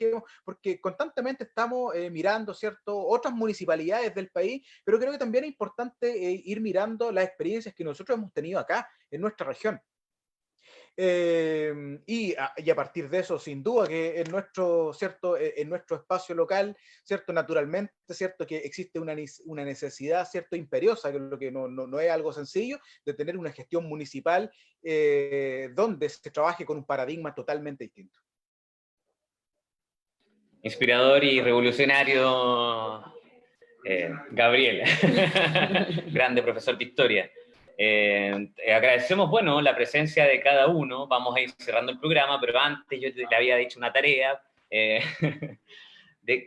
S4: porque constantemente estamos mirando, ¿cierto?, otras municipalidades del país, pero creo que también es importante ir mirando las experiencias que nosotros hemos tenido acá, en nuestra región. Y a partir de eso, sin duda, que en nuestro, ¿cierto?, en nuestro espacio local, ¿cierto?, naturalmente, ¿cierto?, que existe una necesidad, ¿cierto?, imperiosa, que lo que no es algo sencillo, de tener una gestión municipal donde se trabaje con un paradigma totalmente distinto.
S1: Inspirador y revolucionario, Gabriel, grande profesor de historia. Agradecemos, bueno, la presencia de cada uno. Vamos a ir cerrando el programa, pero antes yo le había dicho una tarea. ¿De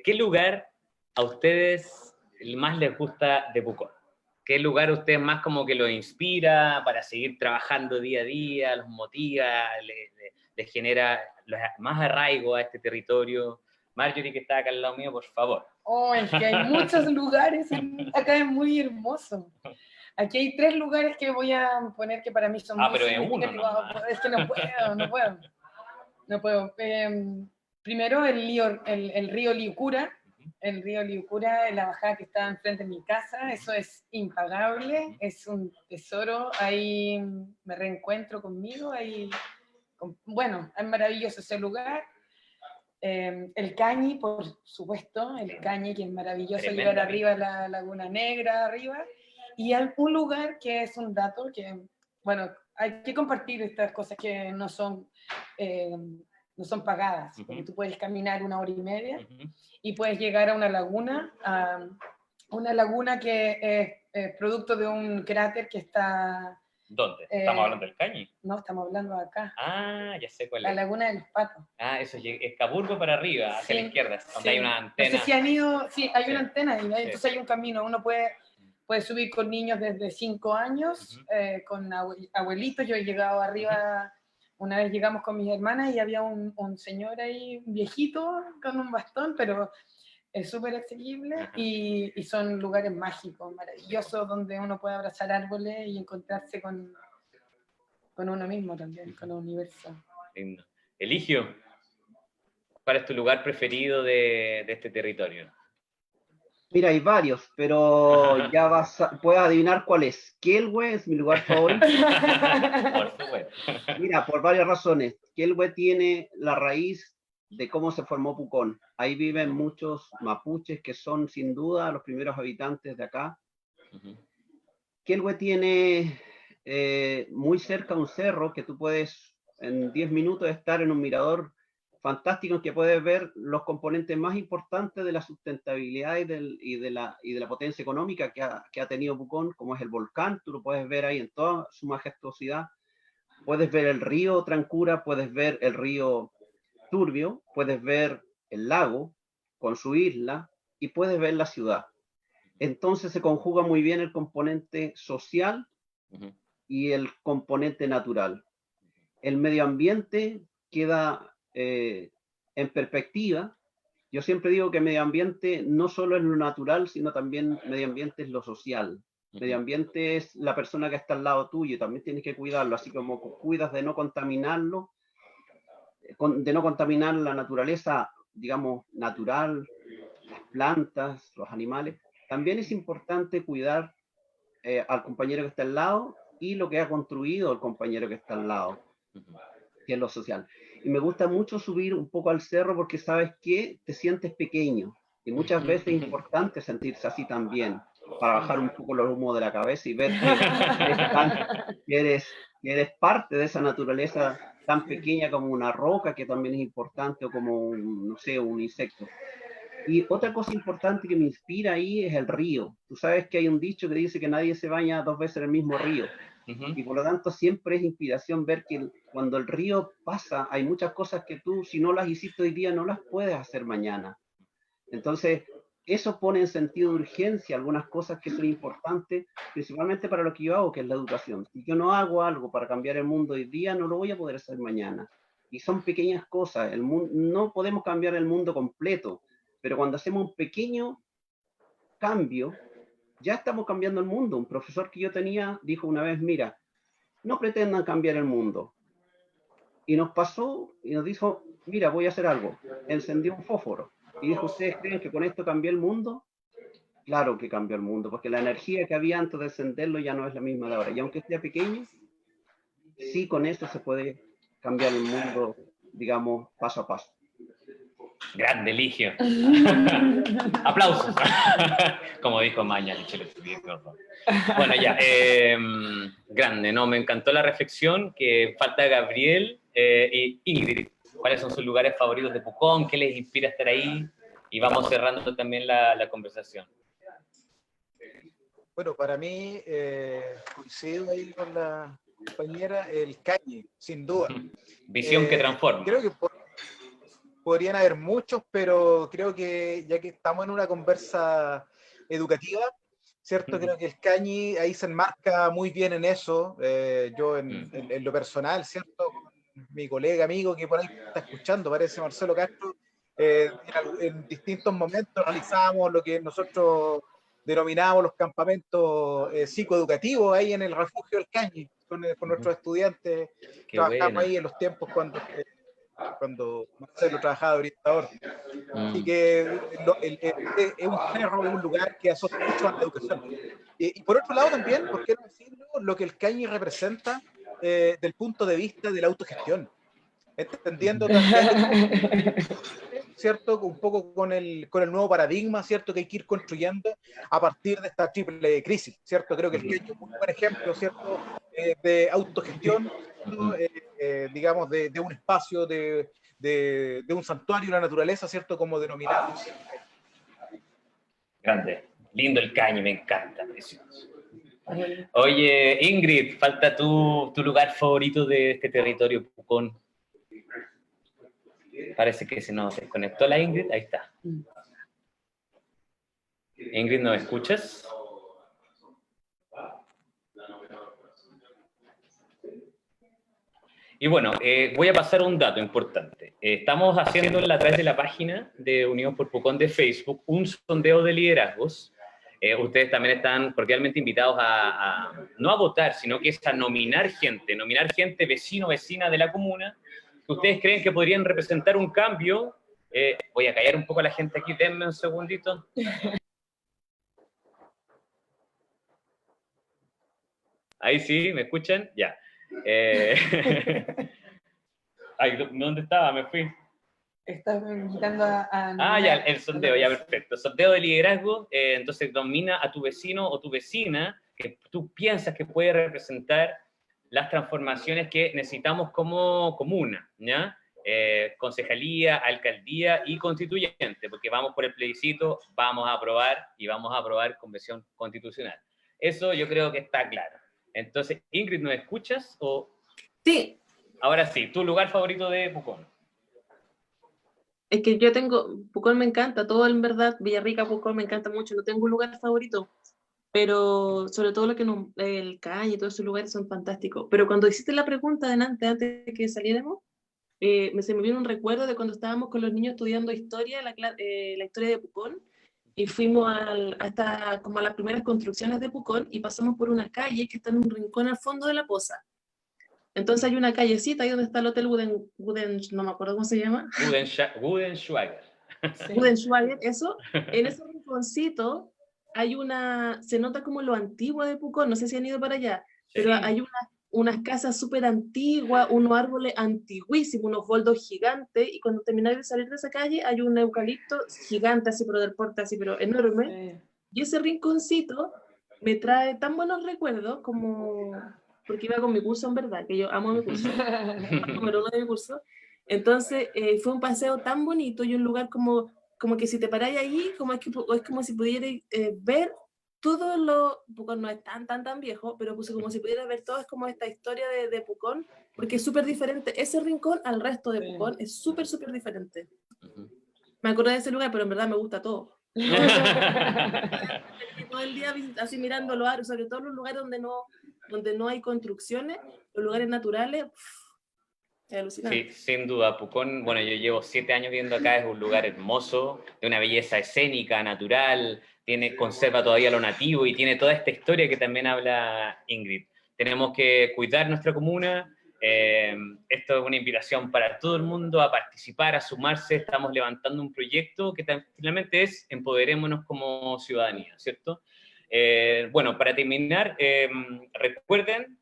S1: qué lugar a ustedes más les gusta de Pucón? ¿Qué lugar a ustedes más como que los inspira para seguir trabajando día a día, los motiva, les genera más arraigo a este territorio? Marjorie, que está acá al lado mío, por favor.
S3: Oh, es que hay muchos lugares, acá es muy hermoso. Aquí hay 3 lugares que voy a poner que para mí son muy
S1: pero es uno
S3: significativos.
S1: nomás.
S3: Es que no puedo. Primero el río Liucura. El río Liucura, la bajada que está enfrente de mi casa, eso es impagable, es un tesoro. Ahí me reencuentro conmigo, bueno, es maravilloso ese lugar. El Cañi, por supuesto, el Cañi, que es maravilloso. Tremenda, llegar arriba a la Laguna Negra, arriba. Y un lugar que es un dato que, bueno, hay que compartir estas cosas que no son pagadas, porque tú puedes caminar 1 hora y media y puedes llegar a una laguna que es producto de un cráter que está...
S1: ¿Dónde? ¿Estamos hablando del Cañi?
S3: No, estamos hablando de acá.
S1: Ah, ya sé cuál es.
S3: La Laguna de los Patos.
S1: Ah, eso es Capurgo para arriba, hacia la izquierda, donde hay una antena.
S3: No sé si han ido, sí, hay una antena, y entonces hay un camino, uno puede subir con niños desde 5 años, con abuelitos. Yo he llegado arriba, una vez llegamos con mis hermanas y había un señor ahí, un viejito, con un bastón, pero es súper asequible, y son lugares mágicos, maravillosos, donde uno puede abrazar árboles y encontrarse con uno mismo también, con el universo.
S1: Lindo. Eligio, ¿cuál es tu lugar preferido de este territorio?
S2: Mira, hay varios, pero ya puedes adivinar cuál es. Quilhue es mi lugar favorito.
S1: Por supuesto.
S2: Mira, por varias razones. Quilhue tiene la raíz de cómo se formó Pucón. Ahí viven muchos mapuches que son sin duda los primeros habitantes de acá. Quilhue tiene muy cerca un cerro que tú puedes en 10 minutos estar en un mirador fantástico en que puedes ver los componentes más importantes de la sustentabilidad y de la potencia económica que ha tenido Pucón, como es el volcán. Tú lo puedes ver ahí en toda su majestuosidad. Puedes ver el río Trancura, puedes ver el río Turbio, puedes ver el lago con su isla y puedes ver la ciudad. Entonces se conjuga muy bien el componente social y el componente natural. El medio ambiente queda en perspectiva. Yo siempre digo que medio ambiente no solo es lo natural, sino también medio ambiente es lo social. Medio ambiente es la persona que está al lado tuyo, también tienes que cuidarlo, así como cuidas de no contaminarlo, de no contaminar la naturaleza, digamos, natural, las plantas, los animales. También es importante cuidar al compañero que está al lado y lo que ha construido el compañero que está al lado, que es lo social. Y me gusta mucho subir un poco al cerro porque sabes que te sientes pequeño. Y muchas veces es importante sentirse así también, para bajar un poco los humos de la cabeza y ver que eres parte de esa naturaleza tan pequeña como una roca, que también es importante, o como, no sé, un insecto. Y otra cosa importante que me inspira ahí es el río. Tú sabes que hay un dicho que dice que nadie se baña 2 veces en el mismo río. Y por lo tanto siempre es inspiración ver que cuando el río pasa, hay muchas cosas que tú, si no las hiciste hoy día, no las puedes hacer mañana. Entonces, eso pone en sentido de urgencia algunas cosas que son importantes, principalmente para lo que yo hago, que es la educación. Si yo no hago algo para cambiar el mundo hoy día, no lo voy a poder hacer mañana. Y son pequeñas cosas. No podemos cambiar el mundo completo, pero cuando hacemos un pequeño cambio, ya estamos cambiando el mundo. Un profesor que yo tenía dijo una vez, mira, no pretendan cambiar el mundo. Y nos pasó y nos dijo, mira, voy a hacer algo. Encendió un fósforo y dijo, ¿ustedes creen que con esto cambió el mundo? Claro que cambió el mundo, porque la energía que había antes de encenderlo ya no es la misma de ahora. Y aunque sea pequeño, sí, con eso se puede cambiar el mundo, digamos, paso a paso.
S1: Grande, Ligio. Aplausos. Como dijo Maña, bueno, ya. Grande, ¿no? Me encantó la reflexión. Que falta Gabriel y Ingrid. ¿Cuáles son sus lugares favoritos de Pucón? ¿Qué les inspira a estar ahí? Y vamos cerrando también la conversación.
S4: Bueno, para mí, coincido ahí con la compañera, el Cañi, sin duda.
S1: Visión que transforma.
S4: Creo que podrían haber muchos, pero creo que ya que estamos en una conversa educativa, ¿cierto? Creo que el Cañi ahí se enmarca muy bien en eso. Yo en lo personal, ¿cierto? Mi colega, amigo que por ahí está escuchando, parece Marcelo Castro, en distintos momentos realizábamos lo que nosotros denominábamos los campamentos psicoeducativos ahí en el refugio del Cañi, con nuestros estudiantes.
S1: Qué
S4: trabajamos
S1: buena.
S4: ahí en los tiempos cuando Marcelo trabajaba de orientador. Así que es un cerro, es un lugar que asocia mucho a la educación. Y por otro lado también, ¿por qué no decirlo? Lo que el Cañi representa del punto de vista de la autogestión. Entendiendo también, ¿cierto? Un poco con el nuevo paradigma, ¿cierto? Que hay que ir construyendo a partir de esta triple crisis, ¿cierto? Creo que el Cañi es un buen ejemplo, ¿cierto? De autogestión, digamos, de un espacio, de un santuario de la naturaleza, ¿cierto? Como denominado.
S1: Grande. Lindo el Cañi, me encanta, precioso. Oye, Ingrid, falta tu lugar favorito de este territorio Pucón. Parece que se nos desconectó la Ingrid. Ahí está. Ingrid, ¿nos escuchas? Y bueno, voy a pasar un dato importante. Estamos haciendo a través de la página de Unión por Pucón de Facebook un sondeo de liderazgos. Ustedes también están cordialmente invitados no a votar, sino que es a nominar gente, vecino, vecina de la comuna, que ustedes creen que podrían representar un cambio. Voy a callar un poco a la gente aquí, denme un segundito. Ahí sí, ¿me escuchan? Ya. Ay, ¿dónde estaba? Me fui.
S3: Estás invitando a
S1: ya, el sondeo, ya, perfecto. Sondeo de liderazgo, entonces domina a tu vecino o tu vecina que tú piensas que puede representar las transformaciones que necesitamos como comuna, ¿ya? Concejalía, alcaldía y constituyente, porque vamos por el plebiscito, vamos a aprobar convención constitucional. Eso yo creo que está claro. Entonces, Ingrid, ¿nos escuchas?
S5: Sí.
S1: Ahora sí, ¿tu lugar favorito de Pucón?
S5: Es que Pucón me encanta, todo en verdad, Villarrica, Pucón me encanta mucho, no tengo un lugar favorito, pero sobre todo el Cañi y todos esos lugares son fantásticos. Pero cuando hiciste la pregunta antes de que saliéramos, se me vino un recuerdo de cuando estábamos con los niños estudiando historia, la historia de Pucón, y fuimos como a las primeras construcciones de Pucón y pasamos por una calle que está en un rincón al fondo de la poza. Entonces hay una callecita ahí donde está el Hotel Guden, no me acuerdo cómo se llama.
S1: Gudenschwager.
S5: Sí. Gudenschwager, eso. En ese rinconcito se nota como lo antiguo de Pucón, no sé si han ido para allá, pero hay unas casas súper antiguas, unos árboles antiguísimos, unos boldos gigantes, y cuando termináis de salir de esa calle hay un eucalipto gigante, así, pero del porte, así, pero enorme. Y ese rinconcito me trae tan buenos recuerdos como, porque iba con mi curso, en verdad, que yo amo mi curso, número 1 de mi curso. Entonces fue un paseo tan bonito y un lugar como que si te paráis ahí, es como si pudierais ver todo lo, Pucón no es tan viejo, pero puse como si pudiera ver todo, es como esta historia de Pucón, porque es súper diferente, ese rincón al resto de Pucón es súper diferente. Me acordé de ese lugar, pero en verdad me gusta todo. Todo el día así mirando los árboles, sobre todo los lugares donde no hay construcciones, los lugares naturales, es alucinante.
S1: Sí, sin duda, Pucón, bueno, yo llevo 7 años viviendo acá, es un lugar hermoso, de una belleza escénica, natural, conserva todavía lo nativo y tiene toda esta historia que también habla Ingrid. Tenemos que cuidar nuestra comuna, esto es una invitación para todo el mundo a participar, a sumarse, estamos levantando un proyecto que finalmente es empoderémonos como ciudadanía, ¿cierto? Bueno, para terminar, recuerden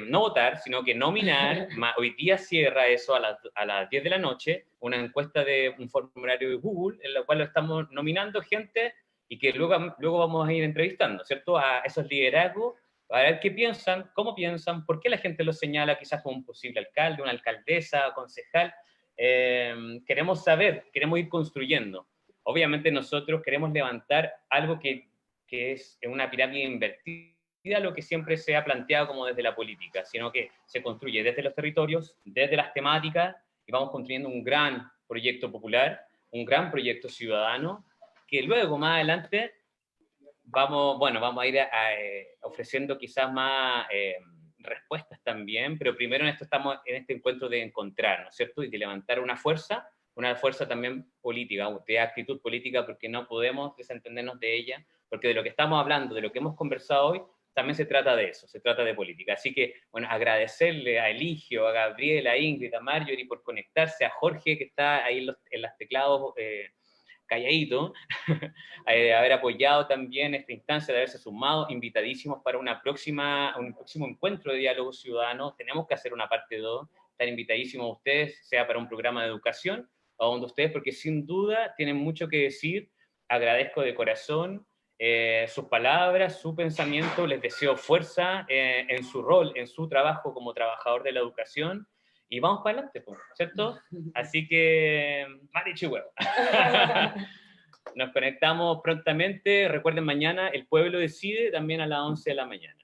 S1: no votar, sino que nominar. Hoy día cierra eso a las 10 de la noche, una encuesta de un formulario de Google, en la cual lo estamos nominando gente y que luego vamos a ir entrevistando, ¿cierto? A esos liderazgos, para ver qué piensan, cómo piensan, por qué la gente los señala quizás como un posible alcalde, una alcaldesa, concejal. Queremos saber, queremos ir construyendo. Obviamente nosotros queremos levantar algo que es una pirámide invertida, lo que siempre se ha planteado como desde la política, sino que se construye desde los territorios, desde las temáticas, y vamos construyendo un gran proyecto popular, un gran proyecto ciudadano, que luego, más adelante, vamos a ir ofreciendo quizás más respuestas también, pero primero estamos en este encuentro de encontrarnos, ¿cierto? Y de levantar una fuerza también política, de actitud política, porque no podemos desentendernos de ella, porque de lo que estamos hablando, de lo que hemos conversado hoy, también se trata de eso, se trata de política. Así que, bueno, agradecerle a Eligio, a Gabriela, a Ingrid, a Marjorie por conectarse, a Jorge que está ahí en los teclados calladito, haber apoyado también esta instancia, de haberse sumado, invitadísimos para un próximo encuentro de diálogo ciudadano. Tenemos que hacer una parte 2, están invitadísimos ustedes, sea para un programa de educación, o donde ustedes, porque sin duda tienen mucho que decir. Agradezco de corazón sus palabras, su pensamiento, les deseo fuerza en su rol, en su trabajo como trabajador de la educación, y vamos para adelante, ¿cierto? Así que, marichi huevo. Nos conectamos prontamente. Recuerden, mañana El Pueblo Decide, también a las 11 de la mañana.